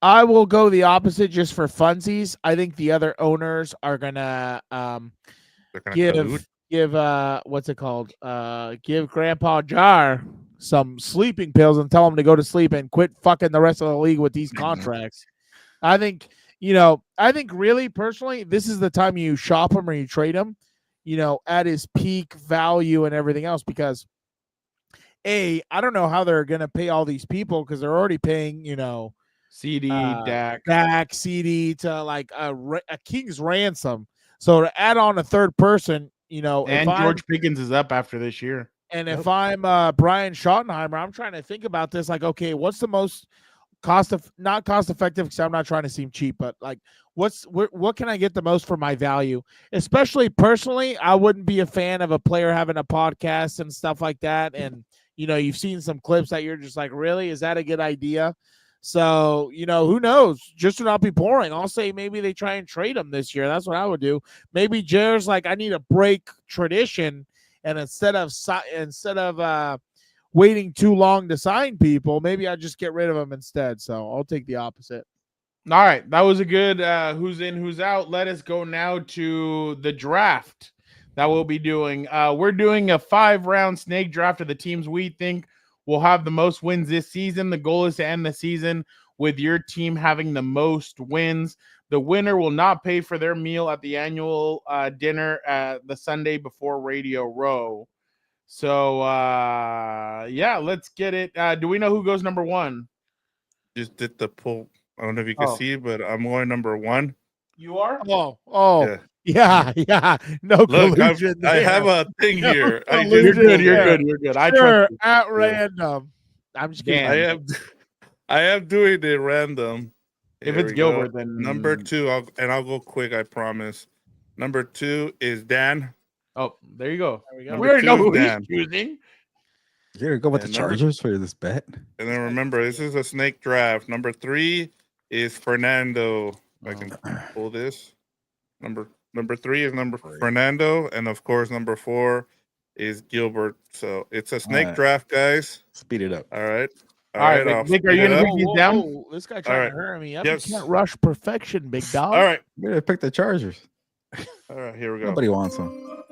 I will go the opposite just for funsies. I think the other owners are gonna give what's it called? Give Grandpa Jar some sleeping pills and tell him to go to sleep and quit fucking the rest of the league with these contracts. I think really personally, this is the time you shop him or you trade him, at his peak value and everything else, because I don't know how they're going to pay all these people because they're already paying, CD, Dak, CD to like a king's ransom. So to add on a third person, and George Pickens is up after this year. And if I'm Brian Schottenheimer, I'm trying to think about this. Like, okay, what's the most not cost effective because I'm not trying to seem cheap, but like what can I get the most for my value? Especially personally, I wouldn't be a fan of a player having a podcast and stuff like that. And you've seen some clips that you're just like, really, is that a good idea? So, who knows? Just to not be boring, I'll say maybe they try and trade him this year. That's what I would do. Maybe Jared's like, I need to break tradition, and instead of waiting too long to sign people, maybe I just get rid of them instead. So I'll take the opposite. All right, that was a good who's in, who's out. Let us go now to the draft that we'll be doing. We're doing a 5-round snake draft of the teams we think will have the most wins this season. The goal is to end the season with your team having the most wins. The winner will not pay for their meal at the annual dinner the Sunday before Radio Row. So, yeah, let's get it. Do we know who goes number 1? Just did the pull. I don't know if you can see, but I'm going number 1. You are? Yeah. No collusion. I have a thing here. You're good. You're good. I trust you. At random. I'm just kidding. I am doing it random. If it's Gilbert, then number 2, I'll go quick. I promise. Number 2 is Dan. Oh, there you go. There we go. We already know who he's choosing. You're gonna go with the Chargers for this bet. And then remember, this is a snake draft. Number 3 is Fernando. I can pull this. Number 3 is Fernando, and of course number 4 is Gilbert. So it's a snake draft, guys. Speed it up. All right. Nick, are you gonna pick these down? Whoa. This guy trying to hurry me up. Yes. You can't rush perfection, big dog. All right. You're gonna pick the Chargers. All right, here we go. Nobody wants them.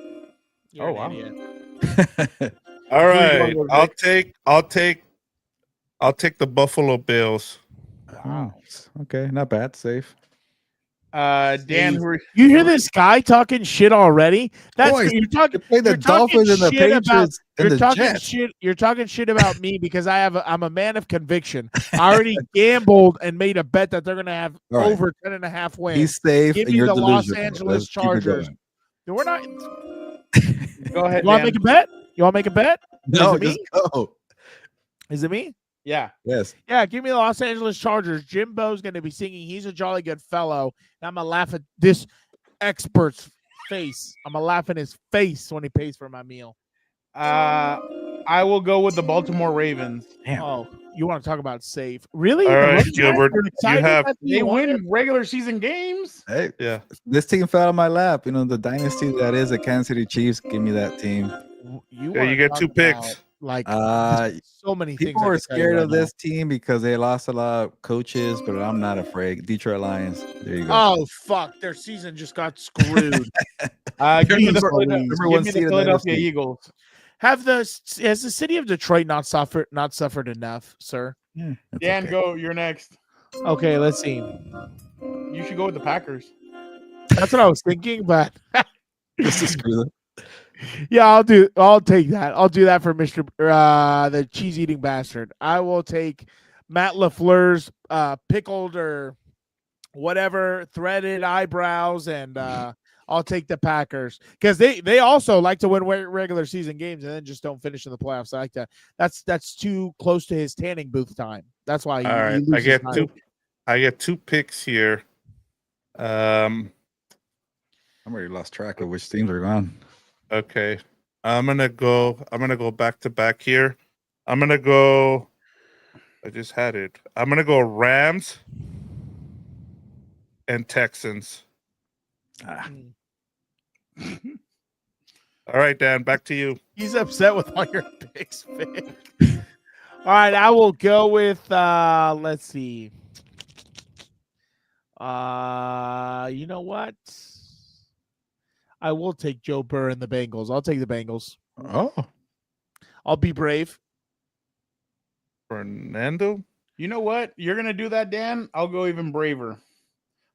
You're wow. All right. I'll take the Buffalo Bills. Wow. Okay, not bad. Safe. Dan, you hear this guy talking shit already? You're talking. Play the Dolphins and the Patriots and the Jets. You're talking shit about me because I'm a man of conviction. I already gambled and made a bet that they're going to have over 10.5 wins. He's safe. Give and me you're the Los delusional. Angeles Chargers. We're not. Go ahead. You want to make a bet? You want to make a bet? No, just go. Is it me? Yeah. Yes. Yeah, give me the Los Angeles Chargers. Jimbo's going to be singing He's a Jolly Good Fellow. And I'm going to laugh at this expert's face. I'm going to laugh in his face when he pays for my meal. I will go with the Baltimore Ravens. Damn. Oh, you want to talk about safe? Really? All right, Gilbert. They win regular season games. Hey, yeah. This team fell on my lap. The dynasty that is the Kansas City Chiefs. Give me that team. You get 2 picks. Like so many people things. Are scared of this team because they lost a lot of coaches, but I'm not afraid. Detroit Lions. There you go. Oh fuck! Their season just got screwed. Give me the Philadelphia Eagles. Has the city of Detroit not suffered enough, sir? Yeah, Dan, go. You're next. Okay, let's see. You should go with the Packers. That's what I was thinking, but just to screw them. Yeah, I'll take that. I'll do that for Mr. The cheese eating bastard. I will take Matt LaFleur's pickled or whatever threaded eyebrows, and I'll take the Packers because they also like to win regular season games and then just don't finish in the playoffs. I like that. That's too close to his tanning booth time. That's why. All right, I get 2 picks here. I'm already lost track of which teams are gone. Okay, I'm gonna go back to back here. I just had it. I'm gonna go Rams and Texans. All right, Dan, back to you. He's upset with all your picks, Vic. All right, I will go with let's see. You know what? I will take Joe Burrow and the Bengals. I'll take the Bengals. Oh. I'll be brave. Fernando? You know what? You're going to do that, Dan? I'll go even braver.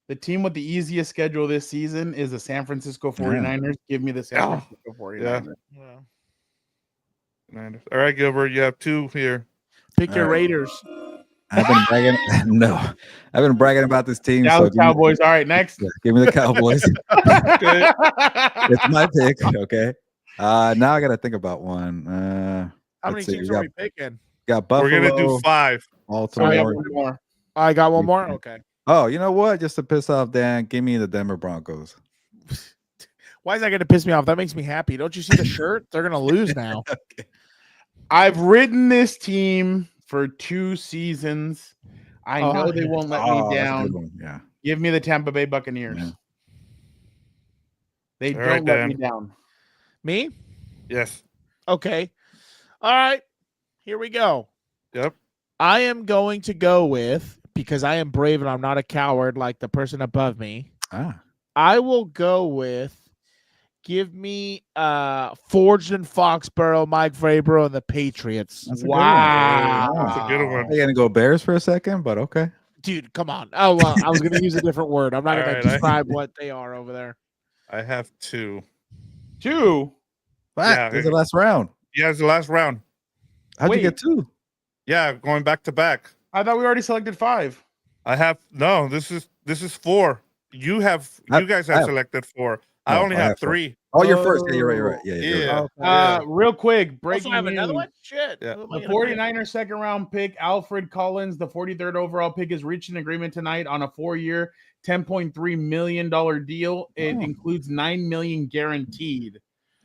The team with the easiest schedule this season is the San Francisco 49ers. Yeah. Give me the San Francisco 49ers. Yeah. All right, Gilbert, you have 2 here. Pick your Raiders. I've been bragging. No, I've been bragging about this team. Cowboys. All right, next. Yeah, give me the Cowboys. It's my pick. Okay. Now I got to think about one. How many teams are we picking? Got Buffalo. We're gonna do 5. Baltimore. I got one more. Okay. Oh, you know what? Just to piss off Dan, give me the Denver Broncos. Why is that going to piss me off? That makes me happy. Don't you see the shirt? They're going to lose now. Okay. I've ridden this team for 2 seasons. I know they won't let me down. Yeah. Give me the Tampa Bay Buccaneers. Yeah. They All don't right, let Dan. me down. Me? Yes. Okay. All right. Here we go. Yep. I am going to go with, because I am brave and I'm not a coward like the person above me. I will go with, give me Forged in Foxborough, Mike Vrabel, and the Patriots. That's a Wow. That's a good one. I'm going to go Bears for a second, but okay. Dude, come on. Oh, well, I was going to use a different word. I'm not All going right, to describe what they are over there. I have 2. 2? Back. This is the last round. Yeah, it's the last round. How'd you Wait. get 2? Yeah, going back to back. I thought we already selected 5. I have no. This is 4. You guys have selected 4. I No, only I have have 4. 3. Oh, you're first. Yeah, you're right. Yeah. Yeah. Okay. Real quick, Also breaking have another news. one? Shit. Yeah. Who am I The gonna pick? 49ers second round pick, Alfred Collins, the 43rd overall pick, is reaching an agreement tonight on a 4-year, $10.3 million deal. It includes $9 million guaranteed.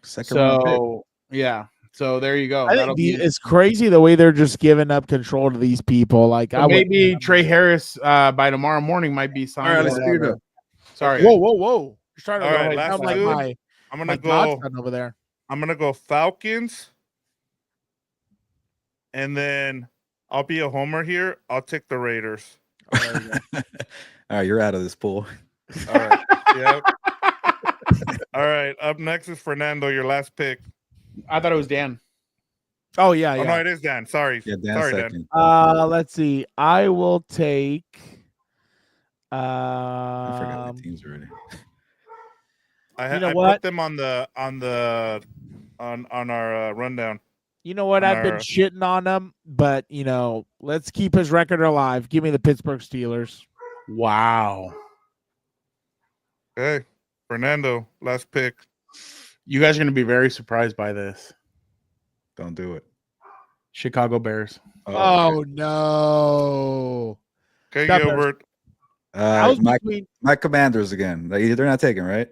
Second round pick. So yeah. So there you go. I think it's crazy the way they're just giving up control to these people. Like, So maybe Tre Harris by tomorrow morning might be signed. All right, or let's speed it whatever. up. Sorry. Whoa. You're starting All to right, go last sound like two. my I'm gonna go. godson over there. I'm gonna go Falcons, and then I'll be a homer here. I'll take the Raiders. All right, you're out of this pool. All right. Yep. All right. Up next is Fernando. Your last pick. I thought it was Dan. Oh, yeah. Oh no, it is Dan. Sorry. Yeah, Dan Sorry, second. Dan. Let's see. I will take. I forgot the teams already. I know put what? them on our rundown. You know what? on I've been our- shitting on them, but let's keep his record alive. Give me the Pittsburgh Steelers. Wow. Okay, Fernando, last pick. You guys are going to be very surprised by this. Don't do it. Chicago Bears. Oh, no. Okay, That Gilbert. My Commanders again. They're not taking, right?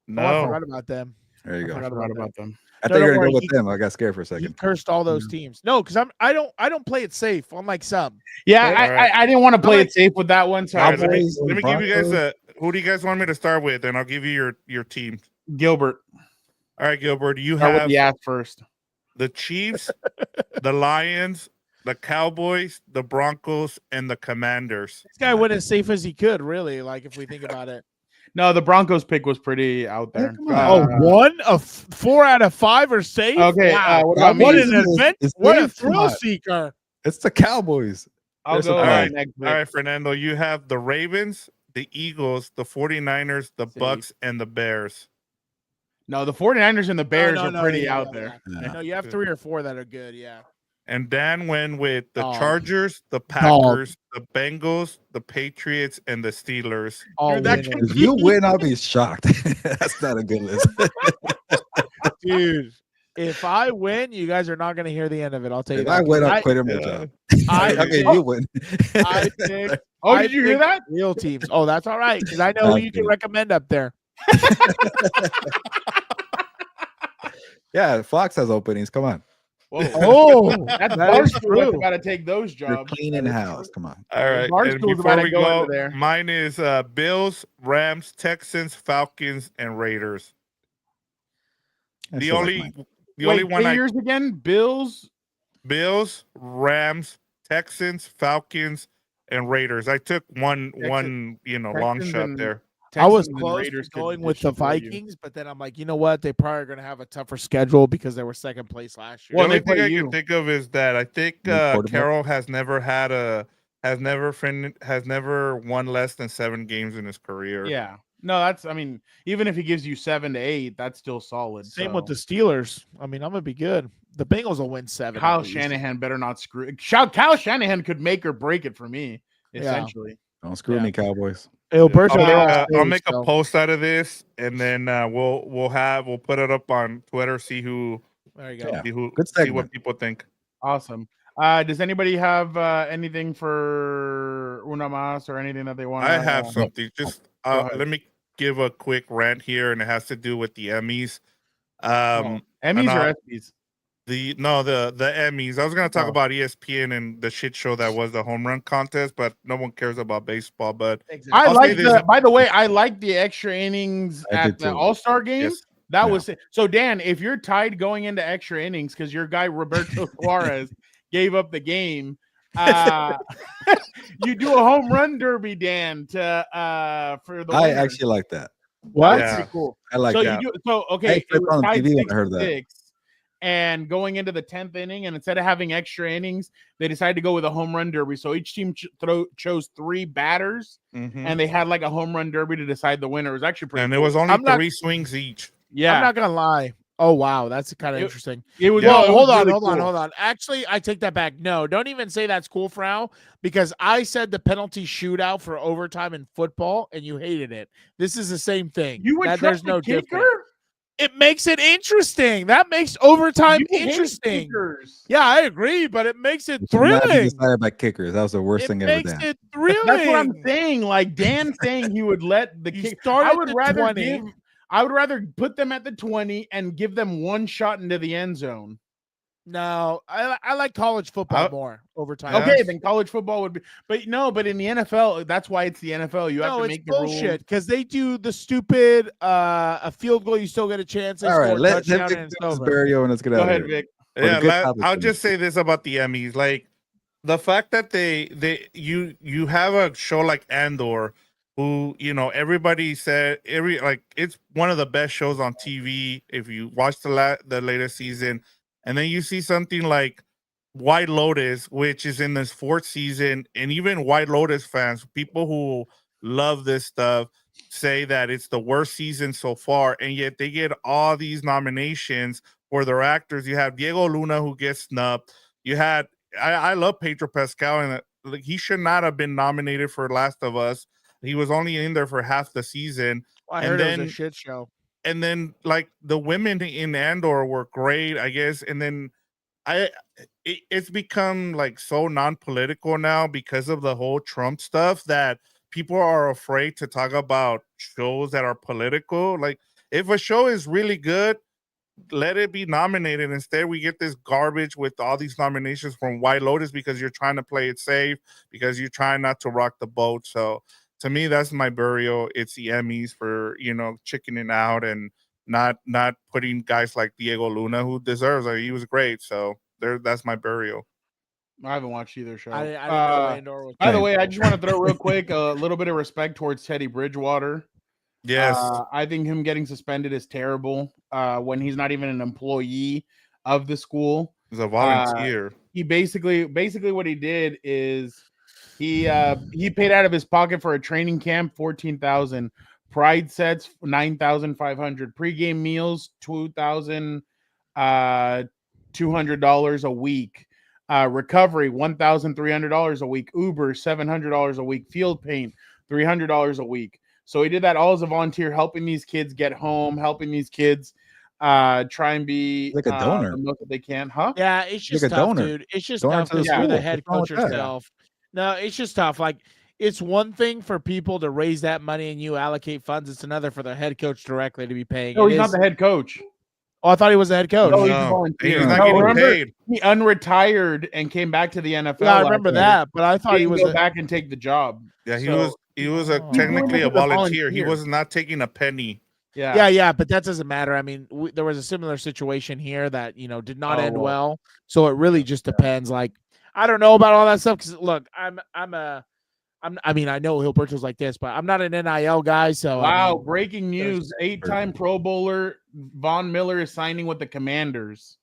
Oh, I No. forgot about them. There you go. I forgot about them. I No, thought you were don't gonna go worry, with them. I got scared for a You second. cursed all those teams. No, because I don't play it safe, unlike some. Yeah, Okay, all right. I didn't want to play like- it safe with that one. So All right, let me Cowboys, give you guys Broncos. who do you guys want me to start with, and I'll give you your team. Gilbert. All right, Gilbert. You Start with have the ass first. the Chiefs, the Lions, the Cowboys, the Broncos, and the Commanders. This guy went as safe as he could, really. Like if we think about it. No, the Broncos pick was pretty out there. come on. One of 4 out of 5 are safe. Okay, Wow. what about What me? an event! It's What a safe. Come thrill on. seeker! It's the Cowboys. I'll There's go some- All next pick. All right, Fernando. You have the Ravens, the Eagles, the 49ers, the Safe. Bucks, and the Bears. No, the 49ers and the Bears No, are pretty yeah, out yeah, there. yeah. No, you have 3 or 4 that are good. Yeah. And Dan went with the Dog. Chargers, the Packers, the Bengals, the Patriots, and the Steelers. All Dude, that winning. If you win, I'll be shocked. That's not a good list. Dude. If I win, you guys are not going to hear the end of it. I'll tell you If that. I win, I'll I- quit my yeah. job. I, Okay, you win. I picked Oh, I did you hear picked that? real teams. Oh, that's all right because I know who you can recommend up there. Yeah, Fox has openings. Come on. Whoa. Oh, That's that is Barstool. true. Got to take those You're jobs. cleaning house. Come on. All right. Barstool's And about before to we go go, into there. mine is Bills, Rams, Texans, Falcons, and Raiders. I The still like only mine. the only Wait, one I yours again? Bills. Bills, Rams, Texans, Falcons, and Raiders. I took one long Texans shot and- there. I was Texans and close to Raiders could going with the destroy you. Vikings, but then I'm like, you know what? They probably are going to have a tougher schedule because they were second place last year. Well, the they only thing play I you. can think of is that I think New quarterback? Carroll has never won less than 7 games in his career. Yeah. No, that's. I mean, even if he gives you 7 to 8, that's still solid. Same with the Steelers. I mean, I'm going to be good. The Bengals will win 7. Kyle at least. Shanahan better not screw. Kyle Shanahan could make or break it for me. Yeah. Essentially. Don't screw Yeah. me, Cowboys. It'll burst I'll their make, own I'll make space, a so. post out of this, and then we'll put it up on Twitter. See who There you go. Yeah. see who Good see what segment. people think. Awesome. Does anybody have anything for una más or anything that they want? I have something. Just Go ahead. let me give a quick rant here, and it has to do with the Emmys. Emmys or ESPYs? The Emmys. I was going to talk about ESPN and the shit show that was the home run contest, but no one cares about baseball. But I like by the way, I like the extra innings at the All-Star game. Yes. That was so. Dan, if you're tied going into extra innings because your guy Roberto Suarez gave up the game, you do a home run derby, Dan, to for the. I winner. actually like that. What? Yeah. That's pretty cool. I like so that. You do, so okay, it was on tied TV when I heard 6-6, that. and going into the 10th inning, and instead of having extra innings, they decided to go with a home run derby. So each team chose 3 batters, and they had like a home run derby to decide the winner. It was actually pretty. And cool. it was only 3 swings each. Yeah, I'm not gonna lie. Oh wow, that's kind of interesting. It was. Well, it hold was on, really hold on. Actually, I take that back. No, don't even say that's cool, Frau, because I said the penalty shootout for overtime in football, and you hated it. This is the same thing. You would there's trust no the kicker? difference. It makes it interesting. That makes overtime interesting. Yeah, I agree, but it makes it thrilling. Decided by kickers. That was the worst thing ever done. It makes it thrilling. That's what I'm saying. Like Dan saying he would let the kicker. I would rather put them at the 20 and give them one shot into the end zone. No, I like college football more overtime. Okay, then college football would be, but in the NFL, that's why it's the NFL. You have to make the bullshit because they do the stupid a field goal, you still get a chance. All right, let's get this burial and let's get out of here. Go ahead, Vic. Yeah, I'll just say this about the Emmys, like the fact that you have a show like Andor, who everybody said it's one of the best shows on TV if you watch the latest season. And then you see something like White Lotus, which is in this 4th season, and even White Lotus fans, people who love this stuff, say that it's the worst season so far, and yet they get all these nominations for their actors. You have Diego Luna, who gets snubbed. You had I love Pedro Pascal, and he should not have been nominated for Last of Us. He was only in there for half the season. I heard it was a shit show. And then like the women in Andor were great, I guess. And then it's become like so non-political now because of the whole Trump stuff that people are afraid to talk about shows that are political. Like if a show is really good, let it be nominated. Instead, we get this garbage with all these nominations from White Lotus because you're trying to play it safe, because you're trying not to rock the boat. So to me, that's my burial. It's the Emmys for, chickening out and not putting guys like Diego Luna, who deserves it. He was great. So that's my burial. I haven't watched either show. I didn't know Andor was. By the way, I just want to throw real quick a little bit of respect towards Teddy Bridgewater. Yes. I think him getting suspended is terrible when he's not even an employee of the school. He's a volunteer. He basically what he did is he paid out of his pocket for a training camp $14,000, pride sets $9,500, pregame meals $2,200 a week, recovery $1,300 a week, Uber $700 a week, field paint $300 a week. So he did that all as a volunteer, helping these kids get home, helping these kids try and be like a donor the most that they can, huh? Yeah, it's just like a tough, donor. dude. It's just Donor tough to the because you're the school. head What's wrong coach with that? yourself. No, it's just tough. Like it's one thing for people to raise that money and you allocate funds. It's another for the head coach directly to be paying. No, he's not the head coach. Oh, I thought he was the head coach. No, he's a volunteer. He's not getting paid. He unretired and came back to the NFL. Yeah, I remember that, but I thought he was go back and take the job. Yeah, he was technically a volunteer. He was not taking a penny. Yeah, but that doesn't matter. I mean, there was a similar situation here that did not end well. So it really just depends. Like, I don't know about all that stuff because look, I know Hilberto's like this, but I'm not an NIL guy. So wow, breaking news: 8-time Pro Bowler Von Miller is signing with the Commanders.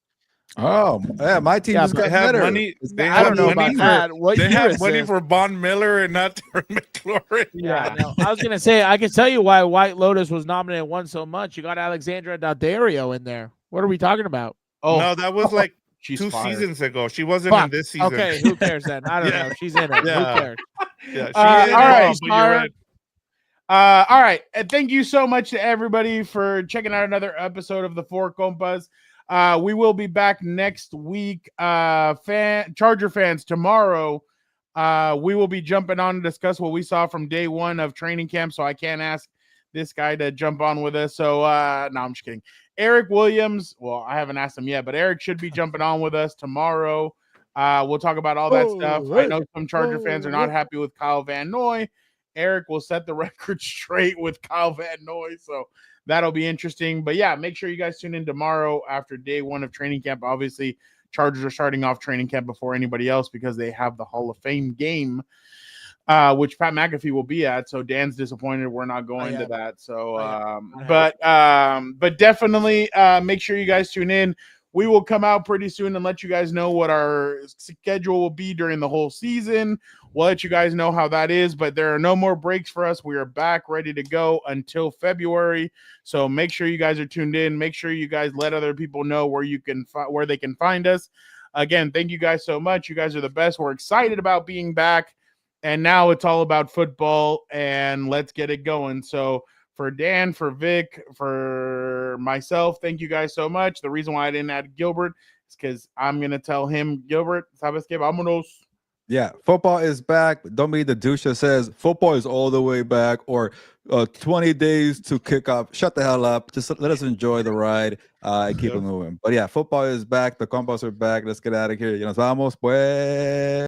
Oh, yeah, my team just got better. Money. I don't know about that. They have money for Von Miller and not for McLaurin. Yeah, no, I was gonna say I can tell you why White Lotus was nominated and won so much. You got Alexandra Daddario in there. What are we talking about? Oh no, that was like She's 2 fired. seasons ago. She wasn't in this season. Okay, who cares then? I don't know. She's in it. Yeah. Who cares? Yeah, all right. All right. And thank you so much to everybody for checking out another episode of the Four Compas. We will be back next week. Charger fans, tomorrow We will be jumping on to discuss what we saw from day one of training camp. So I can't ask this guy to jump on with us. So no, I'm just kidding. Eric Williams. Well, I haven't asked him yet, but Eric should be jumping on with us tomorrow. We'll talk about all that stuff. I know some Charger fans are not happy with Kyle Van Noy. Eric will set the record straight with Kyle Van Noy. So that'll be interesting. But yeah, make sure you guys tune in tomorrow after day one of training camp. Obviously, Chargers are starting off training camp before anybody else because they have the Hall of Fame game, which Pat McAfee will be at. So Dan's disappointed we're not going to that. So, but definitely make sure you guys tune in. We will come out pretty soon and let you guys know what our schedule will be during the whole season. We'll let you guys know how that is, but there are no more breaks for us. We are back ready to go until February. So make sure you guys are tuned in. Make sure you guys let other people know where where they can find us. Again, thank you guys so much. You guys are the best. We're excited about being back. And now it's all about football, and let's get it going. So for Dan, for Vic, for myself, thank you guys so much. The reason why I didn't add Gilbert is because I'm going to tell him, Gilbert, sabes que vámonos. Yeah, football is back. Don't be the douche that says football is all the way back or 20 days to kick off. Shut the hell up. Just let us enjoy the ride and keep it moving. But yeah, football is back. The Compas are back. Let's get out of here. Y nos vamos, pues.